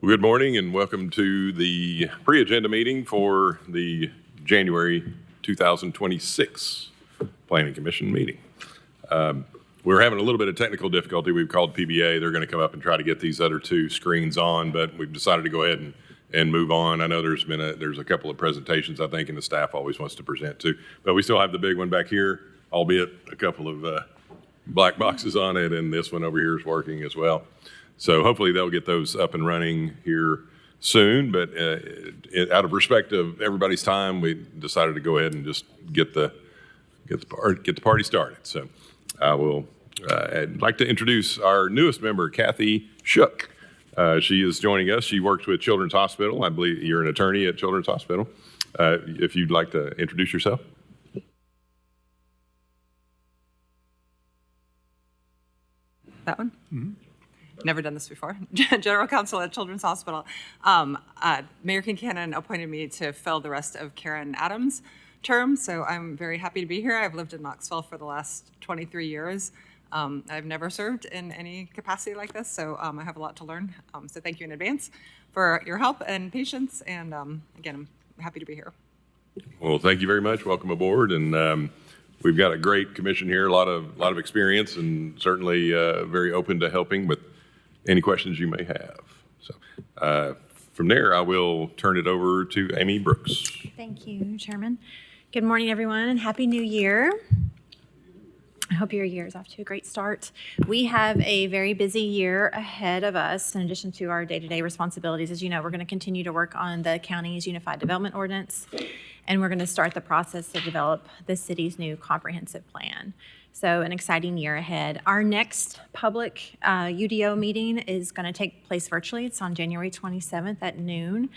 Well, good morning and welcome to the pre-agenda meeting for the January 2026 Planning Commission meeting. We're having a little bit of technical difficulty. We've called PBA. They're going to come up and try to get these other two screens on, but we've decided to go ahead and move on. I know there's a couple of presentations I think and the staff always wants to present to, but we still have the big one back here, albeit a couple of black boxes on it, and this one over here is working as well. So hopefully they'll get those up and running here soon, but out of respect of everybody's time, we decided to go ahead and just get the party started. So I'd like to introduce our newest member, Kathy Shook. She is joining us. She works with Children's Hospital. I believe you're an attorney at Children's Hospital. If you'd like to introduce yourself. That one? Mm-hmm. Never done this before. General Counsel at Children's Hospital. Mayor Kincannon appointed me to fill the rest of Karen Adams' term, so I'm very happy to be here. I've lived in Knoxville for the last 23 years. I've never served in any capacity like this, so I have a lot to learn. So thank you in advance for your help and patience, and again, I'm happy to be here. Well, thank you very much. Welcome aboard, and we've got a great commission here, a lot of experience, and certainly very open to helping with any questions you may have. So from there, I will turn it over to Amy Brooks. Thank you, Chairman. Good morning, everyone, and Happy New Year. I hope your year is off to a great start. We have a very busy year ahead of us in addition to our day-to-day responsibilities. As you know, we're going to continue to work on the county's Unified Development Ordinance, and we're going to start the process to develop the city's new comprehensive plan. So an exciting year ahead. Our next public UDO meeting is going to take place virtually. It's on January 27th at noon.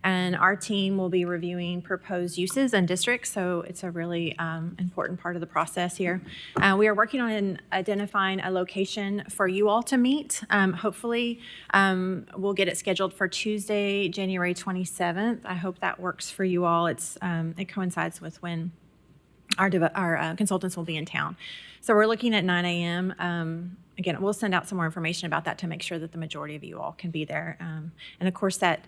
And our team will be reviewing proposed uses and districts, so it's a really important part of the process here. We are working on identifying a location for you all to meet. Hopefully, we'll get it scheduled for Tuesday, January 27th. I hope that works for you all. It coincides with when our consultants will be in town. So we're looking at 9 a.m. Again, we'll send out some more information about that to make sure that the majority of you all can be there. And of course, that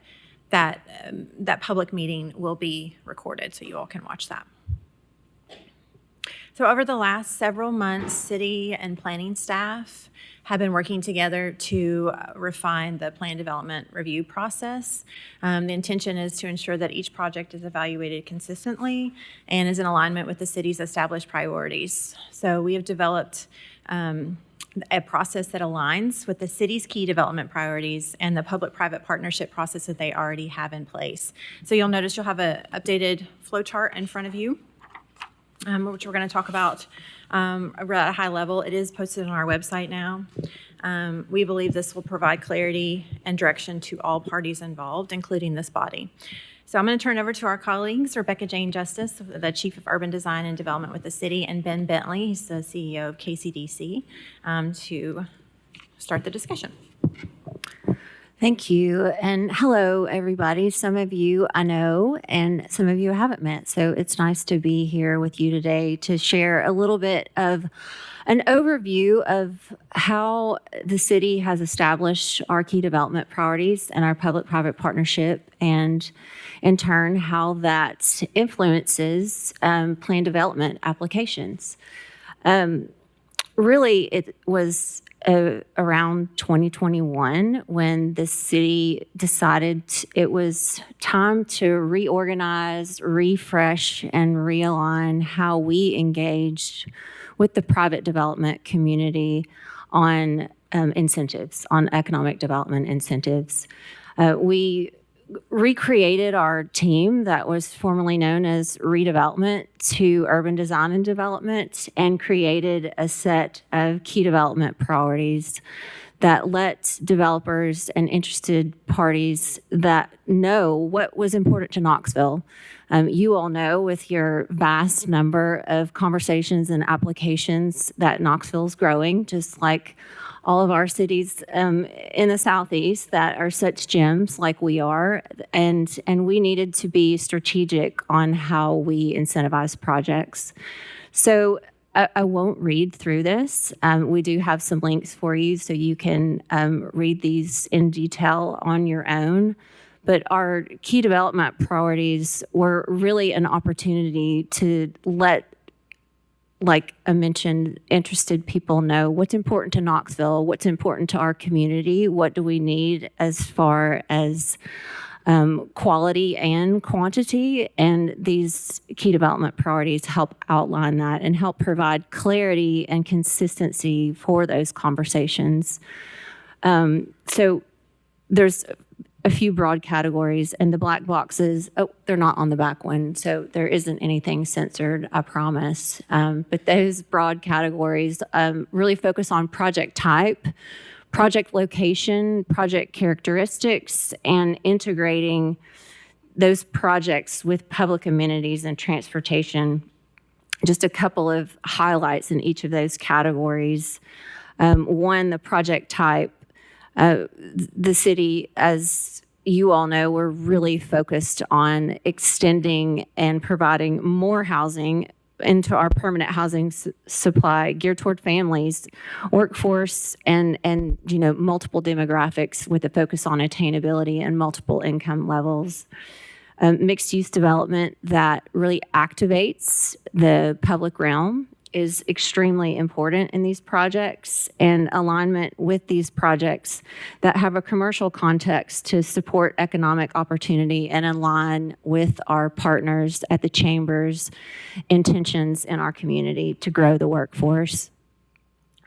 public meeting will be recorded, so you all can watch that. So over the last several months, city and planning staff have been working together to refine the plan development review process. The intention is to ensure that each project is evaluated consistently and is in alignment with the city's established priorities. So we have developed a process that aligns with the city's key development priorities and the public-private partnership process that they already have in place. So you'll notice you'll have an updated flow chart in front of you, which we're going to talk about at a high level. It is posted on our website now. We believe this will provide clarity and direction to all parties involved, including this body. So I'm going to turn it over to our colleagues, Rebecca Jane Justice, the Chief of Urban Design and Development with the city, and Ben Bentley, he's the CEO of KCDC, to start the discussion. Thank you, and hello, everybody. Some of you I know, and some of you I haven't met, so it's nice to be here with you today to share a little bit of an overview of how the city has established our key development priorities and our public-private partnership, and in turn, how that influences plan development applications. Really, it was around 2021 when the city decided it was time to reorganize, refresh, and realign how we engaged with the private development community on incentives, on economic development incentives. We recreated our team that was formerly known as redevelopment to urban design and development, and created a set of key development priorities that let developers and interested parties that know what was important to Knoxville. You all know with your vast number of conversations and applications that Knoxville's growing, just like all of our cities in the Southeast that are such gems like we are, and we needed to be strategic on how we incentivize projects. So I won't read through this. We do have some links for you so you can read these in detail on your own. But our key development priorities were really an opportunity to let, like I mentioned, interested people know what's important to Knoxville, what's important to our community, what do we need as far as quality and quantity, and these key development priorities help outline that and help provide clarity and consistency for those conversations. So there's a few broad categories, and the black boxes, they're not on the back one, so there isn't anything censored, I promise. But those broad categories really focus on project type, project location, project characteristics, and integrating those projects with public amenities and transportation. Just a couple of highlights in each of those categories. One, the project type. The city, as you all know, we're really focused on extending and providing more housing into our permanent housing supply geared toward families, workforce, and multiple demographics with a focus on attainability and multiple income levels. Mixed use development that really activates the public realm is extremely important in these projects, and alignment with these projects that have a commercial context to support economic opportunity and align with our partners at the Chamber's intentions in our community to grow the workforce.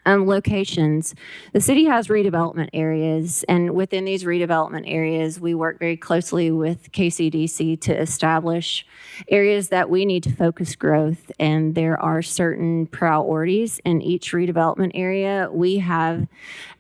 Locations. The city has redevelopment areas, and within these redevelopment areas, we work very closely with KCDC to establish areas that we need to focus growth, and there are certain priorities in each redevelopment area. We have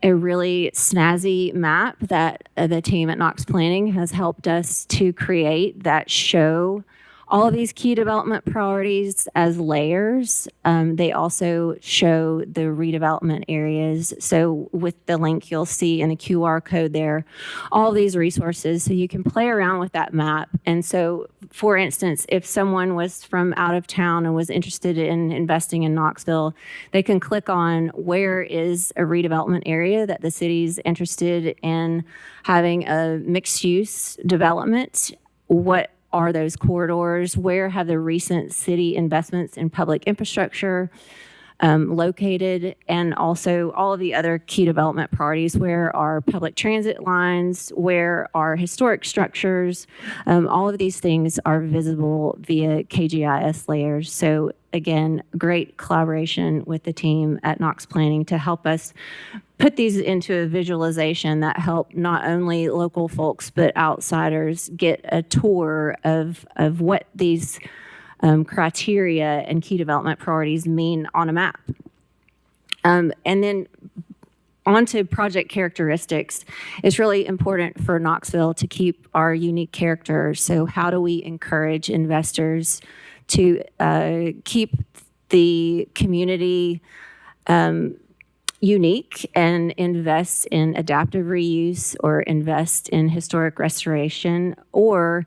a really snazzy map that the team at Knox Planning has helped us to create that show all of these key development priorities as layers. They also show the redevelopment areas. So with the link you'll see in the QR code there, all of these resources so you can play around with that map. And so, for instance, if someone was from out of town and was interested in investing in Knoxville, they can click on where is a redevelopment area that the city's interested in having a mixed use development. What are those corridors? Where have the recent city investments in public infrastructure located? And also all of the other key development priorities. Where are public transit lines? Where are historic structures? All of these things are visible via KGIS layers. So again, great collaboration with the team at Knox Planning to help us put these into a visualization that help not only local folks but outsiders get a tour of what these criteria and key development priorities mean on a map. And then onto project characteristics. It's really important for Knoxville to keep our unique character. So how do we encourage investors to keep the community unique and invest in adaptive reuse or invest in historic restoration, or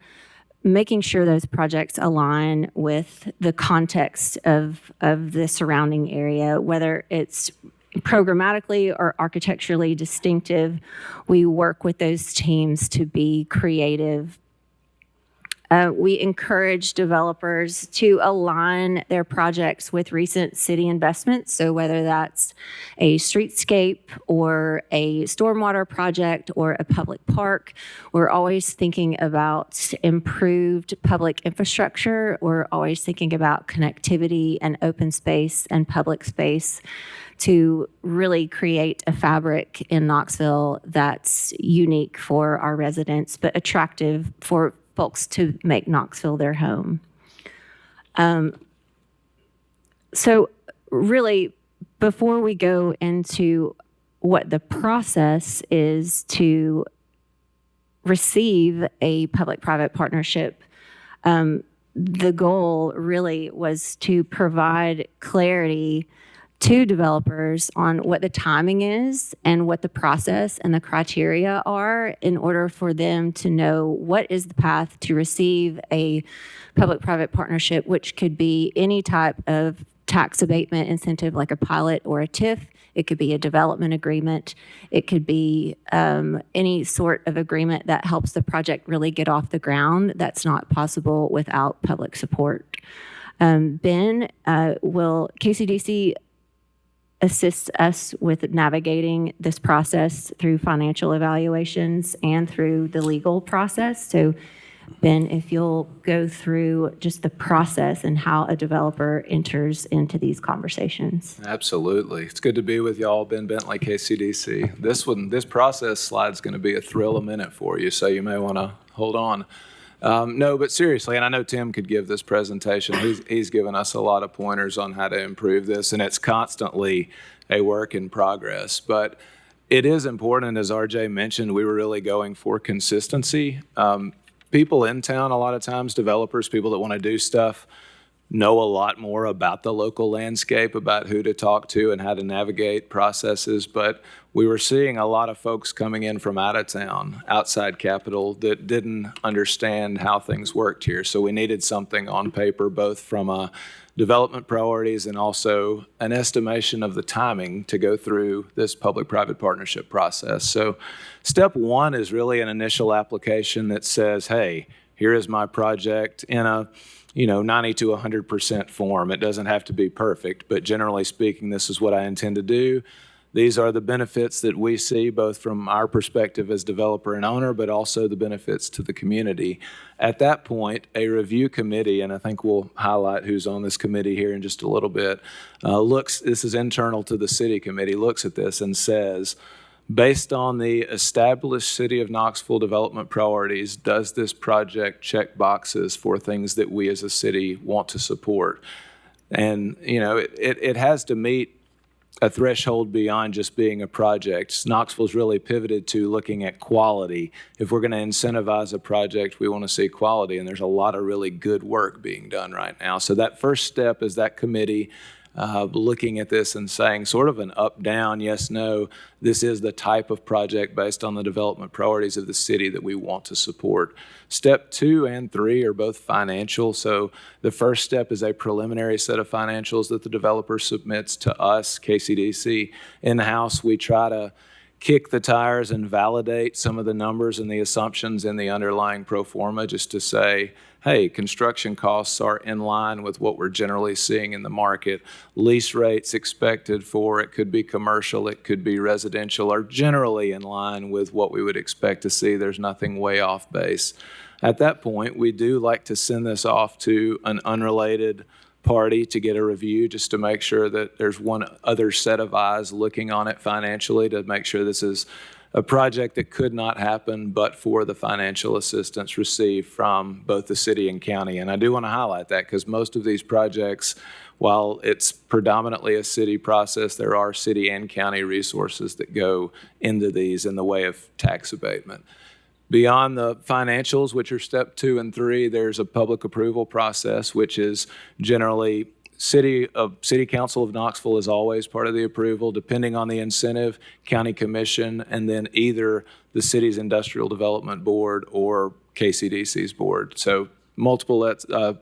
making sure those projects align with the context of the surrounding area, whether it's programmatically or architecturally distinctive. We work with those teams to be creative. We encourage developers to align their projects with recent city investments. So whether that's a streetscape or a stormwater project or a public park, we're always thinking about improved public infrastructure. We're always thinking about connectivity and open space and public space to really create a fabric in Knoxville that's unique for our residents, but attractive for folks to make Knoxville their home. So really, before we go into what the process is to receive a public-private partnership, the goal really was to provide clarity to developers on what the timing is and what the process and the criteria are in order for them to know what is the path to receive a public-private partnership, which could be any type of tax abatement incentive like a pilot or a TIF. It could be a development agreement. It could be any sort of agreement that helps the project really get off the ground. That's not possible without public support. Ben will KCDC assist us with navigating this process through financial evaluations and through the legal process. So Ben, if you'll go through just the process and how a developer enters into these conversations. Absolutely. It's good to be with y'all. Ben Bentley, KCDC. This process slide's going to be a thrill a minute for you, so you may want to hold on. No, but seriously, and I know Tim could give this presentation. He's given us a lot of pointers on how to improve this, and it's constantly a work in progress. But it is important, as RJ mentioned, we were really going for consistency. People in town, a lot of times, developers, people that want to do stuff, know a lot more about the local landscape, about who to talk to and how to navigate processes. But we were seeing a lot of folks coming in from out of town, outside capital, that didn't understand how things worked here. So we needed something on paper, both from a development priorities and also an estimation of the timing to go through this public-private partnership process. So step one is really an initial application that says, hey, here is my project in a 90 to 100% form. It doesn't have to be perfect, but generally speaking, this is what I intend to do. These are the benefits that we see both from our perspective as developer and owner, but also the benefits to the community. At that point, a review committee, and I think we'll highlight who's on this committee here in just a little bit, this is internal to the city committee, looks at this and says, based on the established City of Knoxville development priorities, does this project check boxes for things that we as a city want to support? And, it has to meet a threshold beyond just being a project. Knoxville's really pivoted to looking at quality. If we're going to incentivize a project, we want to see quality, and there's a lot of really good work being done right now. So that first step is that committee looking at this and saying sort of an up-down, yes, no, this is the type of project based on the development priorities of the city that we want to support. Step 2 and 3 are both financial. So the first step is a preliminary set of financials that the developer submits to us, KCDC. In-house, we try to kick the tires and validate some of the numbers and the assumptions in the underlying pro forma just to say, hey, construction costs are in line with what we're generally seeing in the market. Lease rates expected for it could be commercial, it could be residential, are generally in line with what we would expect to see. There's nothing way off base. At that point, we do like to send this off to an unrelated party to get a review just to make sure that there's one other set of eyes looking on it financially to make sure this is a project that could not happen but for the financial assistance received from both the city and county. And I do want to highlight that because most of these projects, while it's predominantly a city process, there are city and county resources that go into these in the way of tax abatement. Beyond the financials, which are step 2 and 3, there's a public approval process, which is generally City Council of Knoxville is always part of the approval, depending on the incentive, County Commission, and then either the city's Industrial Development Board or KCDC's board. So multiple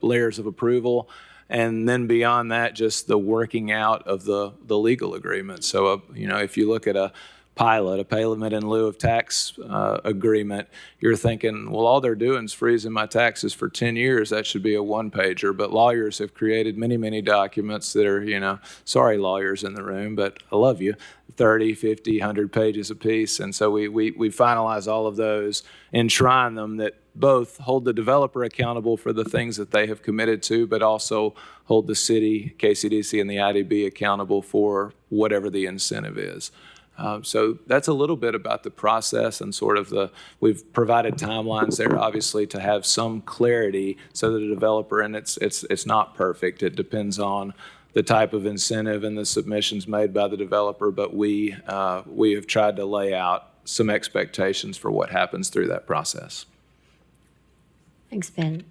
layers of approval. And then beyond that, just the working out of the legal agreement. So, if you look at a payment in lieu of tax agreement, you're thinking, well, all they're doing is freezing my taxes for 10 years. That should be a one-pager. But lawyers have created many, many documents that are, sorry, lawyers in the room, but I love you, 30, 50, 100 pages a piece. And so we finalize all of those, enshrine them that both hold the developer accountable for the things that they have committed to, but also hold the city, KCDC, and the IDB accountable for whatever the incentive is. So that's a little bit about the process and sort of we've provided timelines there, obviously, to have some clarity so that the developer, and it's not perfect. It depends on the type of incentive and the submissions made by the developer, but we have tried to lay out some expectations for what happens through that process. Thanks, Ben.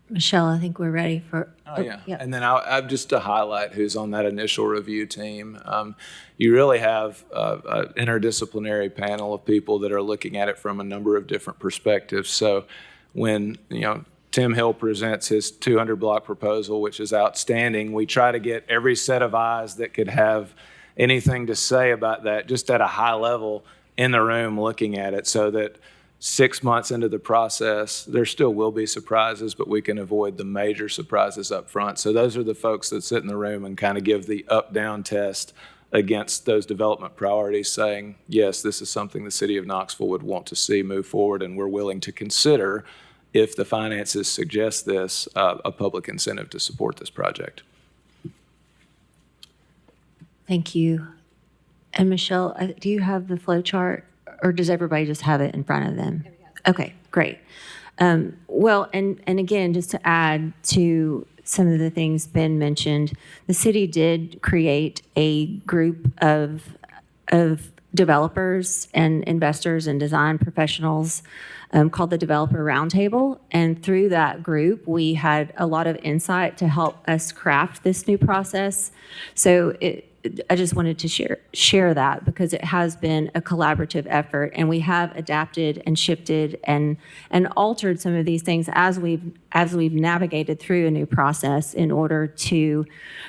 Michelle, I think we're ready for. Yeah. And then I'll just to highlight who's on that initial review team. You really have an interdisciplinary panel of people that are looking at it from a number of different perspectives. So when, Tim Hill presents his 200 block proposal, which is outstanding. We try to get every set of eyes that could have anything to say about that, just at a high level in the room looking at it, so that 6 months into the process, there still will be surprises, but we can avoid the major surprises up front. So those are the folks that sit in the room and kind of give the up-down test against those development priorities, saying, yes, this is something the city of Knoxville would want to see move forward, and we're willing to consider, if the finances suggest this, a public incentive to support this project. Thank you. And Michelle, do you have the flow chart, or does everybody just have it in front of them? Okay, great. Well, and again, just to add to some of the things Ben mentioned, the city did create a group of developers and investors and design professionals called the Developer Roundtable. And through that group, we had a lot of insight to help us craft this new process. So I just wanted to share that, because it has been a collaborative effort, and we have adapted and shifted and altered some of these things as we've navigated through a new process, in order to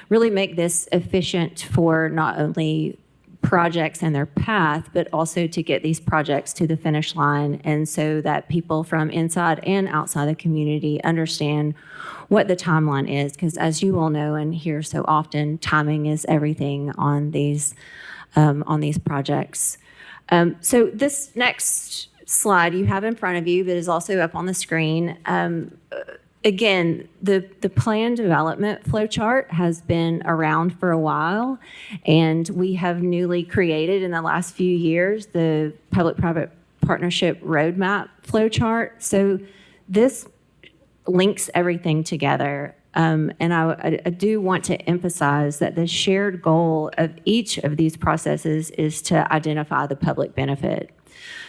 really make this efficient for not only projects and their path, but also to get these projects to the finish line, and so that people from inside and outside the community understand what the timeline is, because as you all know and hear so often, timing is everything on these projects. So this next slide you have in front of you, but is also up on the screen. Again, the plan development flowchart has been around for a while, and we have newly created in the last few years the public-private partnership roadmap flowchart. So this links everything together. And I do want to emphasize that the shared goal of each of these processes is to identify the public benefit.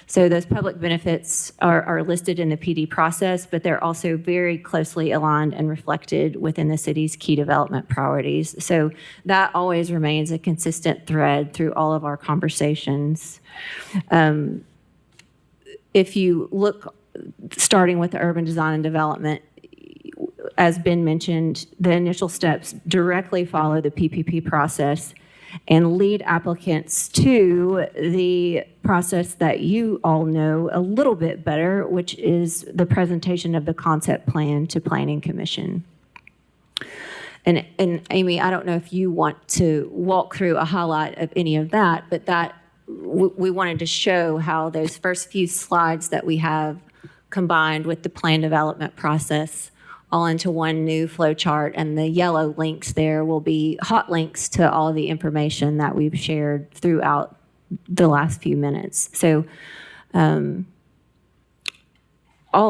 So those public benefits are listed in the PD process, but they're also very closely aligned and reflected within the city's key development priorities. So that always remains a consistent thread through all of our conversations. If you look, starting with the urban design and development, as Ben mentioned, the initial steps directly follow the PPP process and lead applicants to the process that you all know a little bit better, which is the presentation of the concept plan to Planning Commission. And Amy, I don't know if you want to walk through a highlight of any of that, but that we wanted to show how those first few slides that we have combined with the plan development process all into one new flow chart, and the yellow links there will be hot links to all of the information that we've shared throughout the last few minutes. So all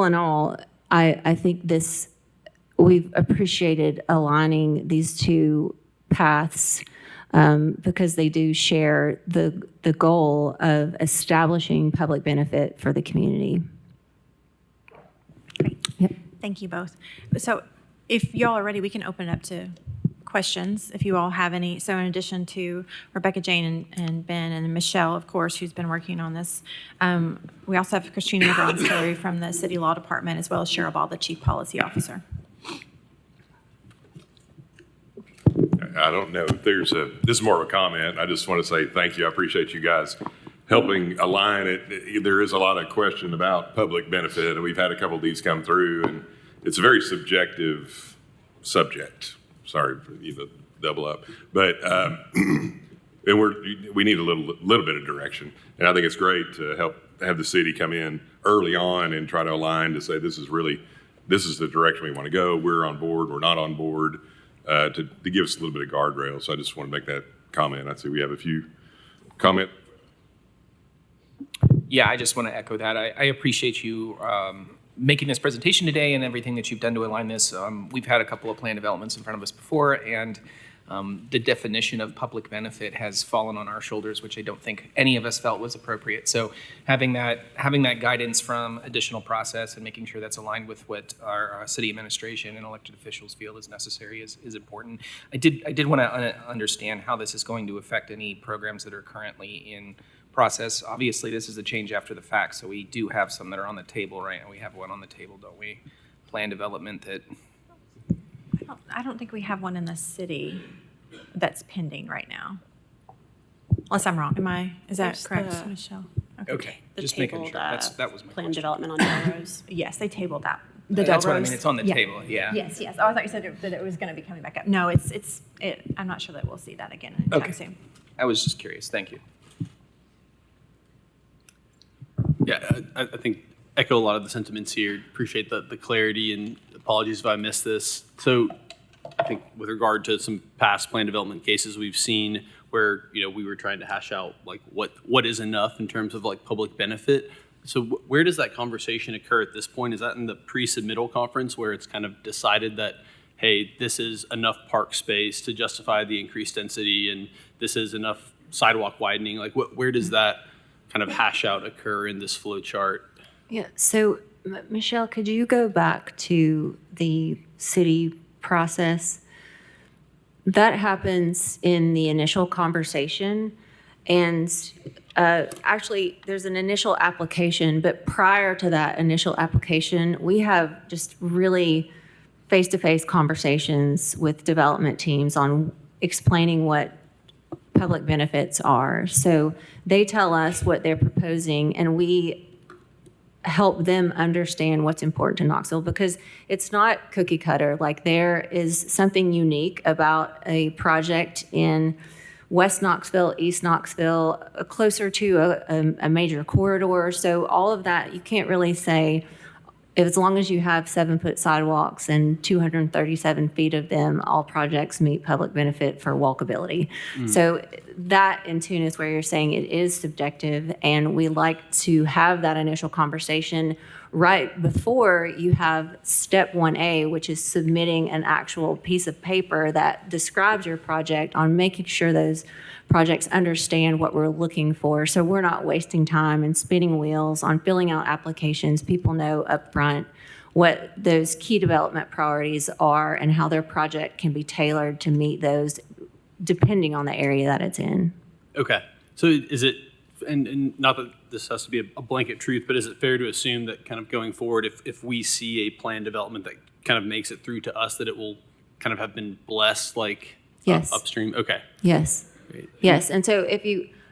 in all, I think we've appreciated aligning these two paths because they do share the goal of establishing public benefit for the community. Great. Yep. Thank you both. So if y'all are ready, we can open it up to questions if you all have any. So in addition to Rebecca Jane and Ben and Michelle, of course, who's been working on this, we also have Christina Bronsberry from the City Law Department, as well as Cheryl Ball, the Chief Policy Officer. I don't know if this is more of a comment. I just want to say thank you. I appreciate you guys helping align it. There is a lot of question about public benefit, and we've had a couple of these come through, and it's a very subjective subject. Sorry for the double up, but and we need a little bit of direction, and I think it's great to help have the city come in early on and try to align to say this is the direction we want to go. We're on board. We're not on board. To give us a little bit of guardrail. So I just want to make that comment. I see we have a few comment. Yeah, I just want to echo that. I appreciate you making this presentation today and everything that you've done to align this. We've had a couple of plan developments in front of us before, and the definition of public benefit has fallen on our shoulders, which I don't think any of us felt was appropriate. So having that guidance from additional process and making sure that's aligned with what our city administration and elected officials feel is necessary is important. I did want to understand how this is going to affect any programs that are currently in process. Obviously, this is a change after the fact, so we do have some that are on the table right now. We have one on the table, don't we? plan development that, I don't think we have one in the city that's pending right now. Unless I'm wrong. Is that There's correct, the- Michelle? okay, The just making tabled, sure. That was my plan question. development on Melrose. Yes, they tabled that. That's what I mean, it's on the table, yeah. Yes, yes. Oh, I thought you said that it was going to be coming back up. No, I'm not sure that we'll see that again anytime Okay. soon. I was just curious, thank you. Yeah, I think echo a lot of the sentiments here. Appreciate the clarity and apologies if I missed this. So I think with regard to some past plan development cases we've seen where, we were trying to hash out like what is enough in terms of like public benefit. So where does that conversation occur at this point? Is that in the pre-submittal conference where it's kind of decided that, hey, this is enough park space to justify the increased density and this is enough sidewalk widening? Like where does that kind of hash out occur in this flow chart? Yeah, so Michelle, could you go back to the city process? That happens in the initial conversation. And actually, there's an initial application, but prior to that initial application, we have just really face-to-face conversations with development teams on explaining what public benefits are. So they tell us what they're proposing, and we help them understand what's important to Knoxville, because it's not cookie cutter. Like, there is something unique about a project in West Knoxville, East Knoxville, closer to a major corridor. So all of that, you can't really say, as long as you have 7-foot sidewalks and 237 feet of them, all projects meet public benefit for walkability. So that in tune is where you're saying it is subjective, and we like to have that initial conversation right before you have step 1A, which is submitting an actual piece of paper that describes your project, on making sure those projects understand what we're looking for. So we're not wasting time and spinning wheels on filling out applications. People know upfront what those key development priorities are and how their project can be tailored to meet those depending on the area that it's in. Okay. So is it, and not that this has to be a blanket truth, but is it fair to assume that kind of going forward, if we see a plan development that kind of makes it through to us, that it will kind of have been blessed like Yes. upstream? Okay. Yes. Great. Yes, and so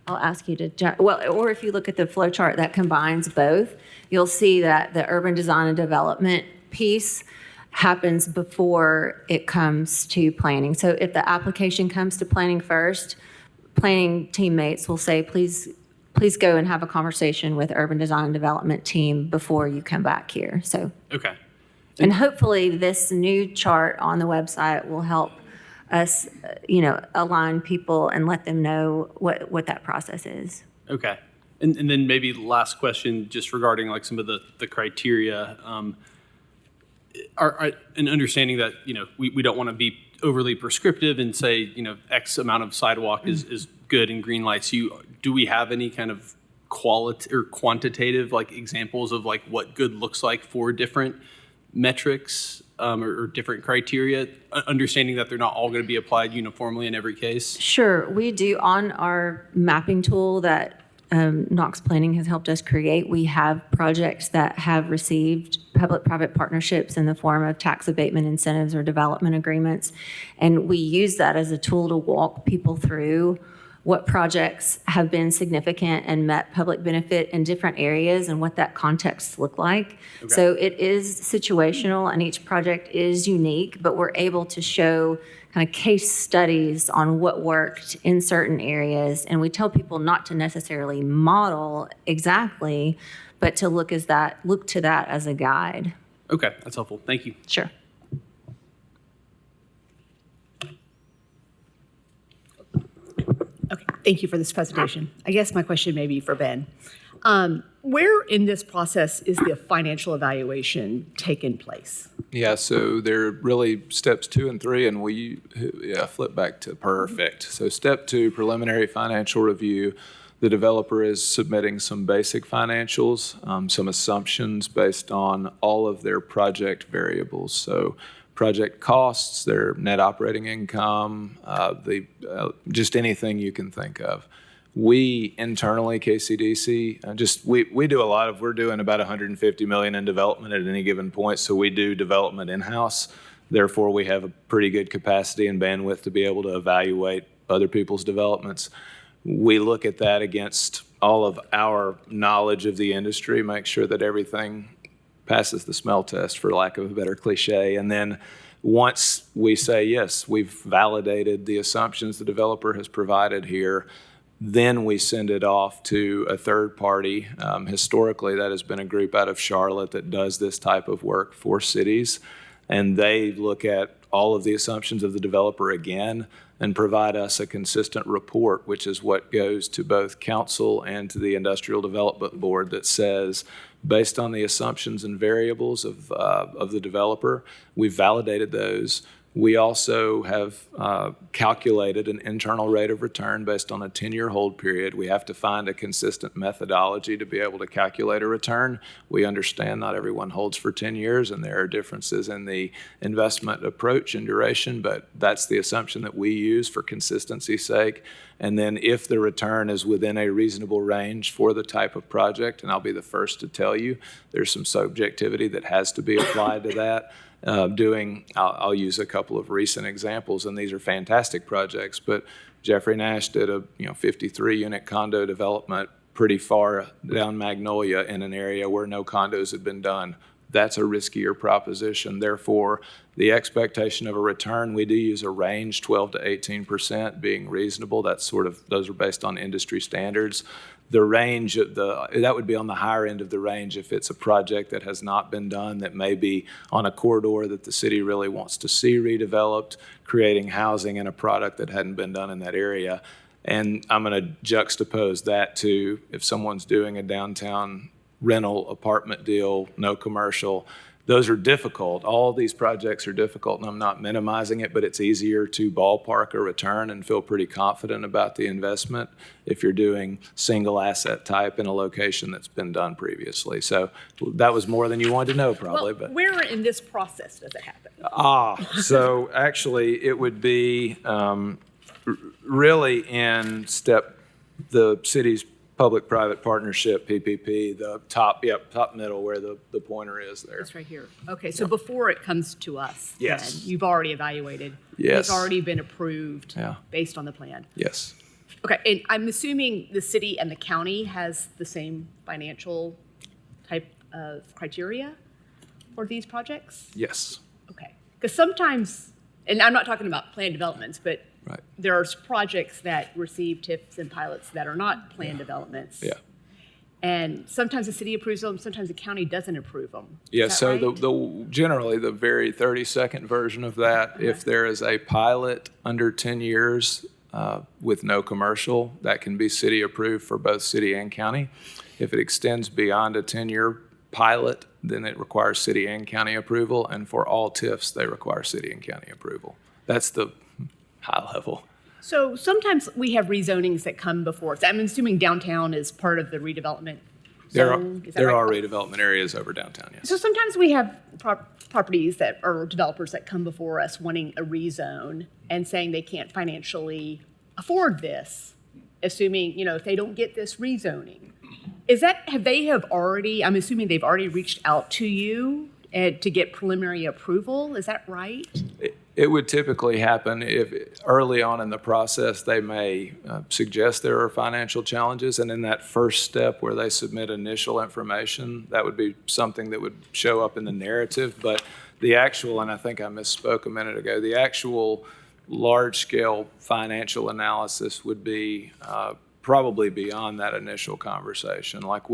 I'll ask you to, or if you look at the flow chart that combines both, you'll see that the urban design and development piece happens before it comes to planning. So if the application comes to planning first, planning teammates will say, please go and have a conversation with urban design and development team before you come back here. So, Okay. and hopefully this new chart on the website will help us, align people and let them know what that process is. Okay. And then maybe last question, just regarding like some of the criteria, and understanding that, we don't want to be overly prescriptive and say, X amount of sidewalk is good and green lights. Do we have any kind of quantitative like examples of like what good looks like for different metrics or different criteria, understanding that they're not all going to be applied uniformly in every case? Sure, we do. On our mapping tool that Knox Planning has helped us create, we have projects that have received public-private partnerships in the form of tax abatement incentives or development agreements. And we use that as a tool to walk people through what projects have been significant and met public benefit in different areas and what that context look like. Okay. So it is situational and each project is unique, but we're able to show kind of case studies on what worked in certain areas. And we tell people not to necessarily model exactly, but to look to that as a guide. Okay, that's helpful. Thank you. Sure. Okay, thank you for this presentation. I guess my question may be for Ben. Where in this process is the financial evaluation taking place? Yeah, so there are really steps 2 and 3, and flip back to perfect. So step 2, preliminary financial review. The developer is submitting some basic financials, some assumptions based on all of their project variables. So project costs, their net operating income, just anything you can think of. We internally, KCDC, we do a lot of, we're doing about 150 million in development at any given point. So we do development in-house. Therefore, we have a pretty good capacity and bandwidth to be able to evaluate other people's developments. We look at that against all of our knowledge of the industry, make sure that everything passes the smell test, for lack of a better cliche. And then once we say, yes, we've validated the assumptions the developer has provided here, then we send it off to a third party. Historically, that has been a group out of Charlotte that does this type of work for cities. And they look at all of the assumptions of the developer again and provide us a consistent report, which is what goes to both council and to the Industrial Development Board that says, based on the assumptions and variables of the developer, we've validated those. We also have calculated an internal rate of return based on a 10-year hold period. We have to find a consistent methodology to be able to calculate a return. We understand not everyone holds for 10 years, and there are differences in the investment approach and duration, but that's the assumption that we use for consistency's sake. And then if the return is within a reasonable range for the type of project, and I'll be the first to tell you, there's some subjectivity that has to be applied to that. I'll use a couple of recent examples, and these are fantastic projects, but Jeffrey Nash did a 53-unit condo development pretty far down Magnolia in an area where no condos had been done. That's a riskier proposition. Therefore, the expectation of a return, we do use a range, 12 to 18% being reasonable. Those are based on industry standards. The range that would be on the higher end of the range if it's a project that has not been done, that may be on a corridor that the city really wants to see redeveloped, creating housing and a product that hadn't been done in that area. And I'm going to juxtapose that to if someone's doing a downtown rental apartment deal, no commercial. Those are difficult. All these projects are difficult, and I'm not minimizing it, but it's easier to ballpark a return and feel pretty confident about the investment if you're doing single asset type in a location that's been done previously. So that was more than you wanted to know, probably. Well, where in this process does it happen? So actually it would be really in the city's public-private partnership, PPP, the top middle where the pointer is there. It's right here. Okay, so before it comes to us, Yes. then, you've already evaluated. Yes. It's already been approved Yeah. based on the plan. Yes. Okay, and I'm assuming the city and the county has the same financial type of criteria for these projects? Yes. Okay, because sometimes, and I'm not talking about planned developments, but Right. there are projects that receive TIFs and pilots that are not planned developments. Yeah. And sometimes the city approves them, sometimes the county doesn't approve them. Yeah, Is that so right? generally the very 30-second version of that, if there is a pilot under 10 years with no commercial, that can be city approved for both city and county. If it extends beyond a 10-year pilot, then it requires city and county approval, and for all TIFs, they require city and county approval. That's the high level. So sometimes we have rezonings that come before us. I'm assuming downtown is part of the redevelopment zone. Is that There right? are redevelopment areas over downtown, yes. So sometimes we have properties that are developers that come before us wanting a rezone and saying they can't financially afford this, assuming, if they don't get this rezoning. I'm assuming they've already reached out to you to get preliminary approval. Is that right? It would typically happen if early on in the process, they may suggest there are financial challenges. And in that first step where they submit initial information, that would be something that would show up in the narrative. But the actual, and I think I misspoke a minute ago, the actual large-scale financial analysis would be probably beyond that initial conversation. Like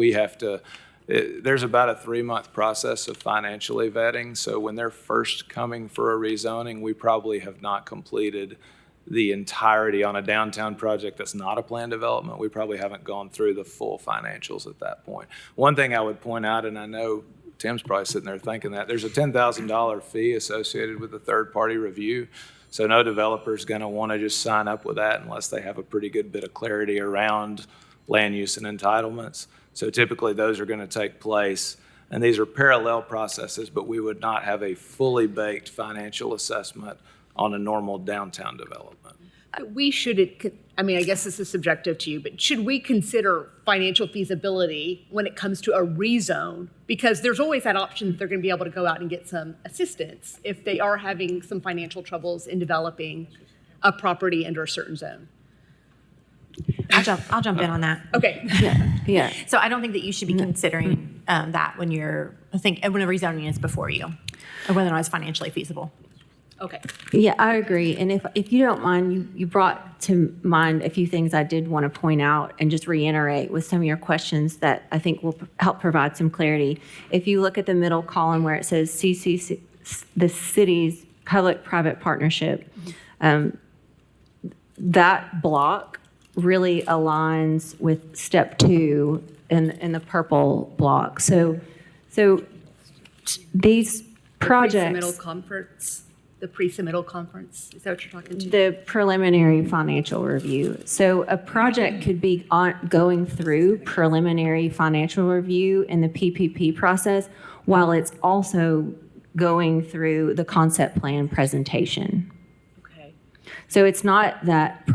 there's about a 3-month process of financially vetting. So when they're first coming for a rezoning, we probably have not completed the entirety on a downtown project that's not a planned development. We probably haven't gone through the full financials at that point. One thing I would point out, and I know Tim's probably sitting there thinking that, there's a $10,000 fee associated with the third-party review. So no developer's going to want to just sign up with that unless they have a pretty good bit of clarity around land use and entitlements. So typically those are going to take place, and these are parallel processes, but we would not have a fully baked financial assessment on a normal downtown development. We should I mean, I guess this is subjective to you, but should we consider financial feasibility when it comes to a rezone? Because there's always that option that they're going to be able to go out and get some assistance if they are having some financial troubles in developing a property under a certain zone. I'll jump in on that. Okay. Yeah. So I don't think that you should be considering that when when a rezoning is before you, or whether or not it's financially feasible. Okay. Yeah, I agree. And if you don't mind, you brought to mind a few things I did want to point out and just reiterate with some of your questions that I think will help provide some clarity. If you look at the middle column where it says CCC, the city's public-private partnership, that block really aligns with step 2 in the purple block. So these projects. The pre-submittal conference, is that what you're talking to? The preliminary financial review. So a project could be going through preliminary financial review in the PPP process while it's also going through the concept plan presentation. Okay. So it's not that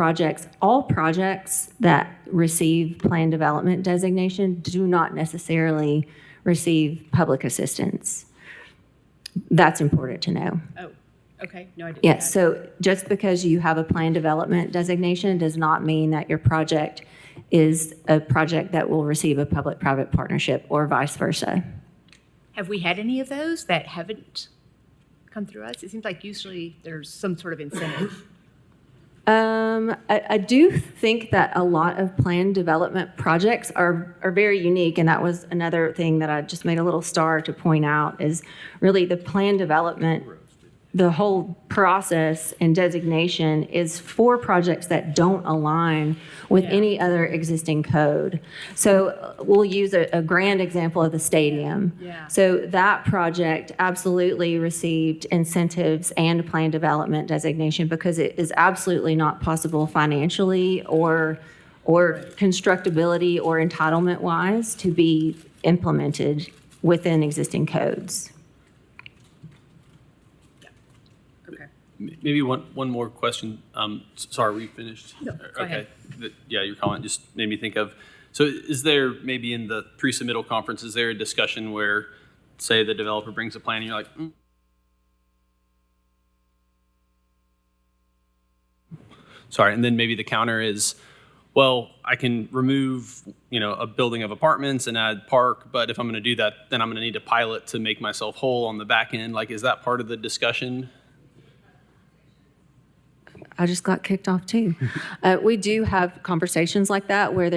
all projects that receive plan development designation do not necessarily receive public assistance. That's important to know. Oh, okay. No, I didn't. Yes, so just because you have a plan development designation does not mean that your project is a project that will receive a public-private partnership or vice versa. Have we had any of those that haven't come through us? It seems like usually there's some sort of incentive. I do think that a lot of plan development projects are very unique, and that was another thing that I just made a little star to point out is really the plan development. The whole process and designation is for projects that don't align with any other existing code. So we'll use a grand example of the stadium. Yeah. So that project absolutely received incentives and plan development designation because it is absolutely not possible financially or constructability or entitlement wise to be implemented within existing codes. Maybe one more question. Sorry, were you finished? No, go ahead. Yeah, your comment just made me think of, so is there maybe in the pre-submittal conference, is there a discussion where, say, the developer brings a plan and you're like, Sorry, and then maybe the counter is, well, I can remove, a building of apartments and add park, but if I'm going to do that, then I'm going to need a pilot to make myself whole on the back end. Like, is that part of the discussion? I just got kicked off too. We do have conversations like that where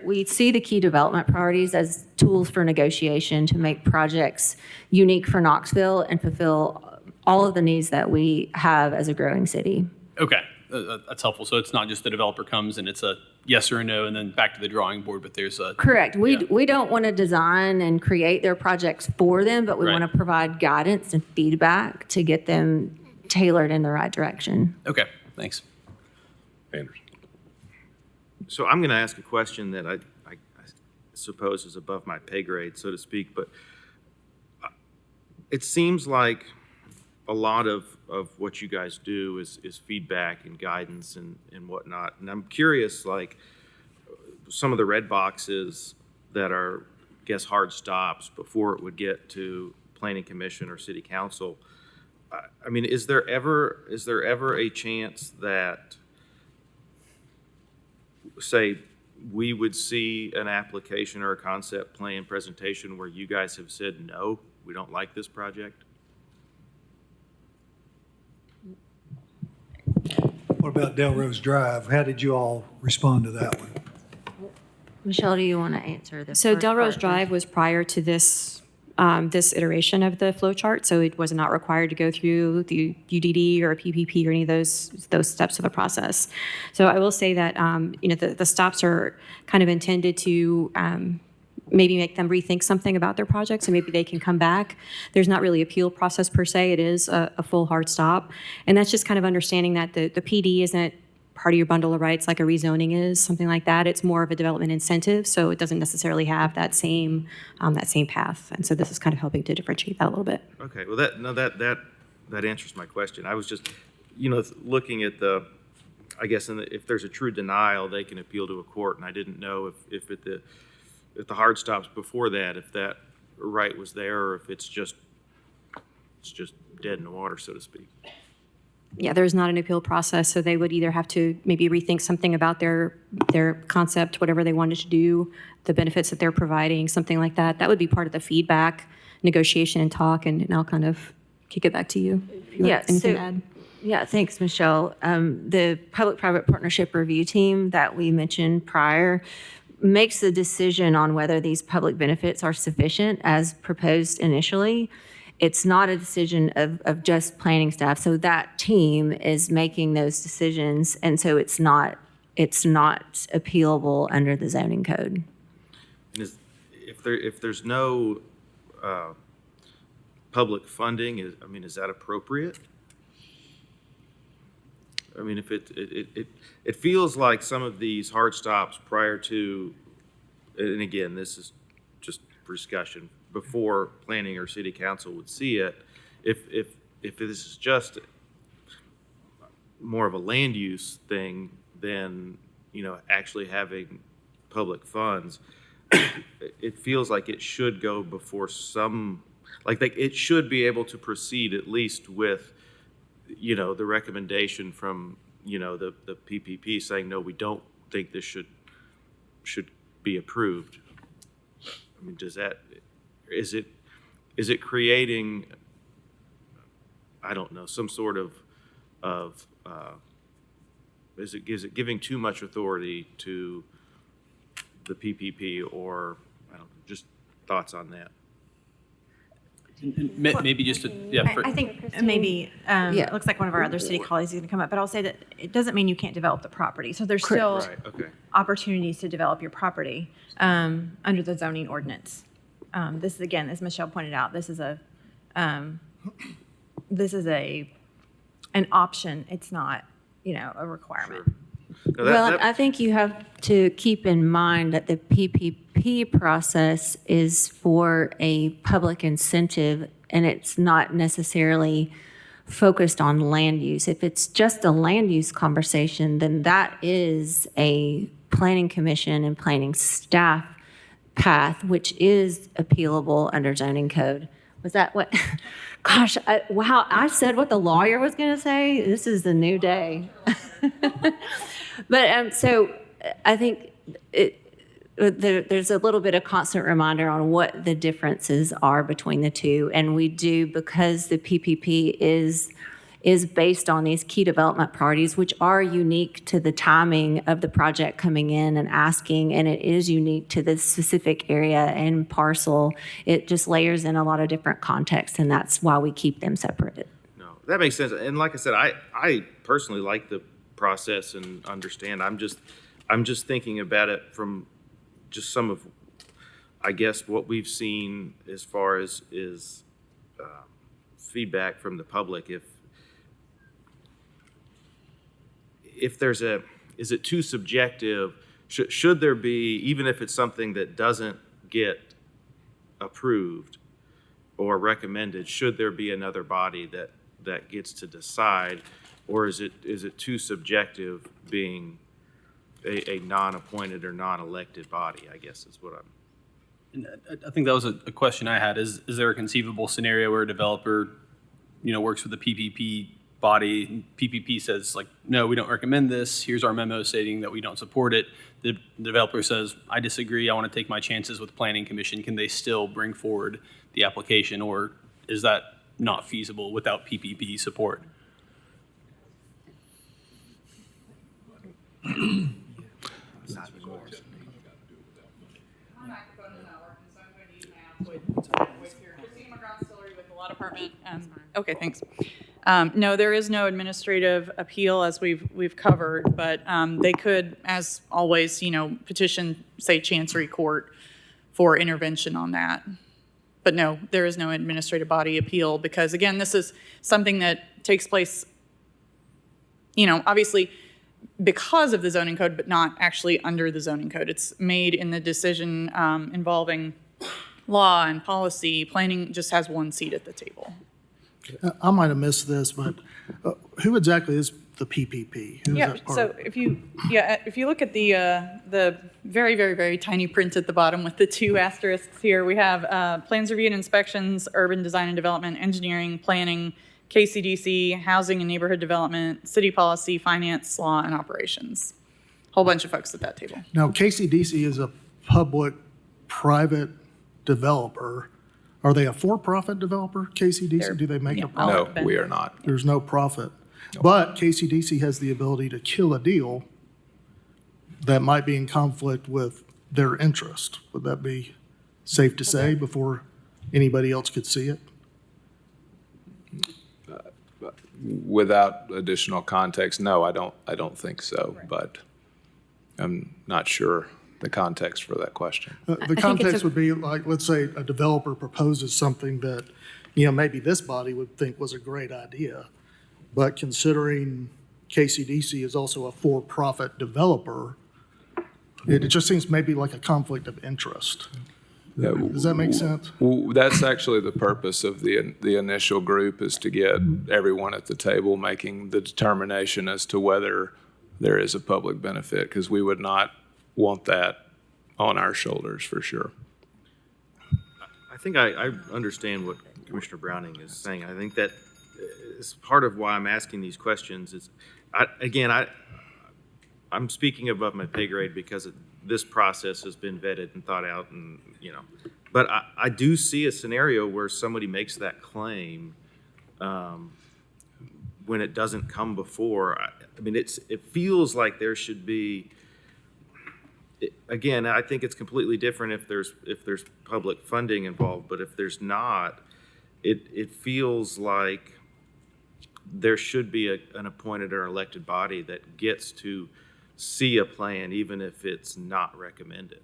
we see the key development priorities as tools for negotiation to make projects unique for Knoxville and fulfill all of the needs that we have as a growing city. Okay, that's helpful. So it's not just the developer comes and it's a yes or a no and then back to the drawing board, but there's a... Correct. We don't want to design and create their projects for them, but we Right. want to provide guidance and feedback to get them tailored in the right direction. Okay, thanks. Anderson. So I'm going to ask a question that I suppose is above my pay grade, so to speak, but it seems like a lot of what you guys do is feedback and guidance and whatnot. And I'm curious, like some of the red boxes that are, I guess, hard stops before it would get to Planning Commission or City Council. I mean, is there ever a chance that, say, we would see an application or a concept plan presentation where you guys have said, no, we don't like this project? What about Delrose Drive? How did you all respond to that one? Michelle, do you want to answer this? So Delrose Drive was prior to this this iteration of the flow chart, so it was not required to go through the UDD or PPP or any of those steps of the process. So I will say that the stops are kind of intended to maybe make them rethink something about their project, so maybe they can come back. There's not really appeal process per se. It is a full hard stop, and that's just kind of understanding that the PD isn't part of your bundle of rights like a rezoning is, something like that. It's more of a development incentive, so it doesn't necessarily have that same path. And so this is kind of helping to differentiate that a little bit. Okay, well, that answers my question. I was just, looking at the I guess if there's a true denial, they can appeal to a court. And I didn't know if at the hard stops before that, if that right was there, or if it's just dead in the water, so to speak. Yeah, there's not an appeal process, so they would either have to maybe rethink something about their concept, whatever they wanted to do, the benefits that they're providing, something like that. That would be part of the feedback, negotiation, and talk, and I'll kind of kick it back to you. If you have anything to add. Yeah, thanks, Michelle. The public-private partnership review team that we mentioned prior makes the decision on whether these public benefits are sufficient as proposed initially. It's not a decision of just planning staff. So that team is making those decisions, and so it's not appealable under the zoning code. If there's no public funding, is that appropriate? I mean, if it feels like some of these hard stops prior to, and again, this is just for discussion, before planning or city council would see it, if this is just more of a land use thing than, actually having public funds, it feels like it should go before some, like it should be able to proceed at least with, the recommendation from, the PPP saying, no, we don't think this should be approved. I mean, is it creating, I don't know, some sort of is it giving too much authority to the PPP, or I don't know, just thoughts on that? Maybe just I think maybe, it looks like one of our other city colleagues is going to come up, but I'll say that it doesn't mean you can't develop the property. So there's still Right, okay. opportunities to develop your property under the zoning ordinance. This is, again, as Michelle pointed out, this is an option. It's not, a requirement. No, Well, I think you have to keep in mind that the PPP process is for a public incentive, and it's not necessarily focused on land use. If it's just a land use conversation, then that is a planning commission and planning staff path, which is appealable under zoning code. Was that what? Gosh, wow, I said what the lawyer was going to say. This is the new day. But so I think there's a little bit of constant reminder on what the differences are between the two. And we do, because the PPP is based on these key development priorities, which are unique to the timing of the project coming in and asking, and it is unique to the specific area and parcel. It just layers in a lot of different contexts, and that's why we keep them separated. No, that makes sense. And like I said, I personally like the process and understand. I'm just thinking about it from just some of, I guess, what we've seen as far as is feedback from the public. If there's is it too subjective? Should there be, even if it's something that doesn't get approved or recommended, should there be another body that gets to decide? Or is it too subjective being a non-appointed or non-elected body, I guess is what I'm. I think that was a question I had. Is there a conceivable scenario where a developer, works with the PPP body, PPP says like, no, we don't recommend this. Here's our memo stating that we don't support it. The developer says, I disagree. I want to take my chances with the planning commission. Can they still bring forward the application, or is that not feasible without PPP support? Okay, thanks. No, there is no administrative appeal as we've covered, but they could, as always, petition, say, Chancery Court for intervention on that. But no, there is no administrative body appeal because, again, this is something that takes place, obviously because of the zoning code, but not actually under the zoning code. It's made in the decision involving law and policy. Planning just has one seat at the table. I might have missed this, but who exactly is the PPP? Who is Yeah, that part so of? if you look at the very, very, very tiny print at the bottom with the 2 asterisks here, we have plans, review, and inspections, urban design and development, engineering, planning, KCDC, housing and neighborhood development, city policy, finance, law, and operations. Whole bunch of folks at that table. Now, KCDC is a public-private developer. Are they a for-profit developer, KCDC? Do they make a profit? No, we are not. There's no profit. But KCDC has the ability to kill a deal that might be in conflict with their interest. Would that be safe to say before anybody else could see it? Without additional context, no, I don't think so, but I'm not sure the context for that question. The context would be like, let's say a developer proposes something that, maybe this body would think was a great idea. But considering KCDC is also a for-profit developer, it just seems maybe like a conflict of interest. Does that make sense? Well, that's actually the purpose of the initial group, is to get everyone at the table making the determination as to whether there is a public benefit, because we would not want that on our shoulders for sure. I think I understand what Commissioner Browning is saying. I think that is part of why I'm asking these questions. Is I'm speaking above my pay grade because this process has been vetted and thought out, and But I do see a scenario where somebody makes that claim when it doesn't come before. I mean, it feels like there should be. Again, I think it's completely different if there's public funding involved, but if there's not, it feels like there should be an appointed or elected body that gets to see a plan, even if it's not recommended.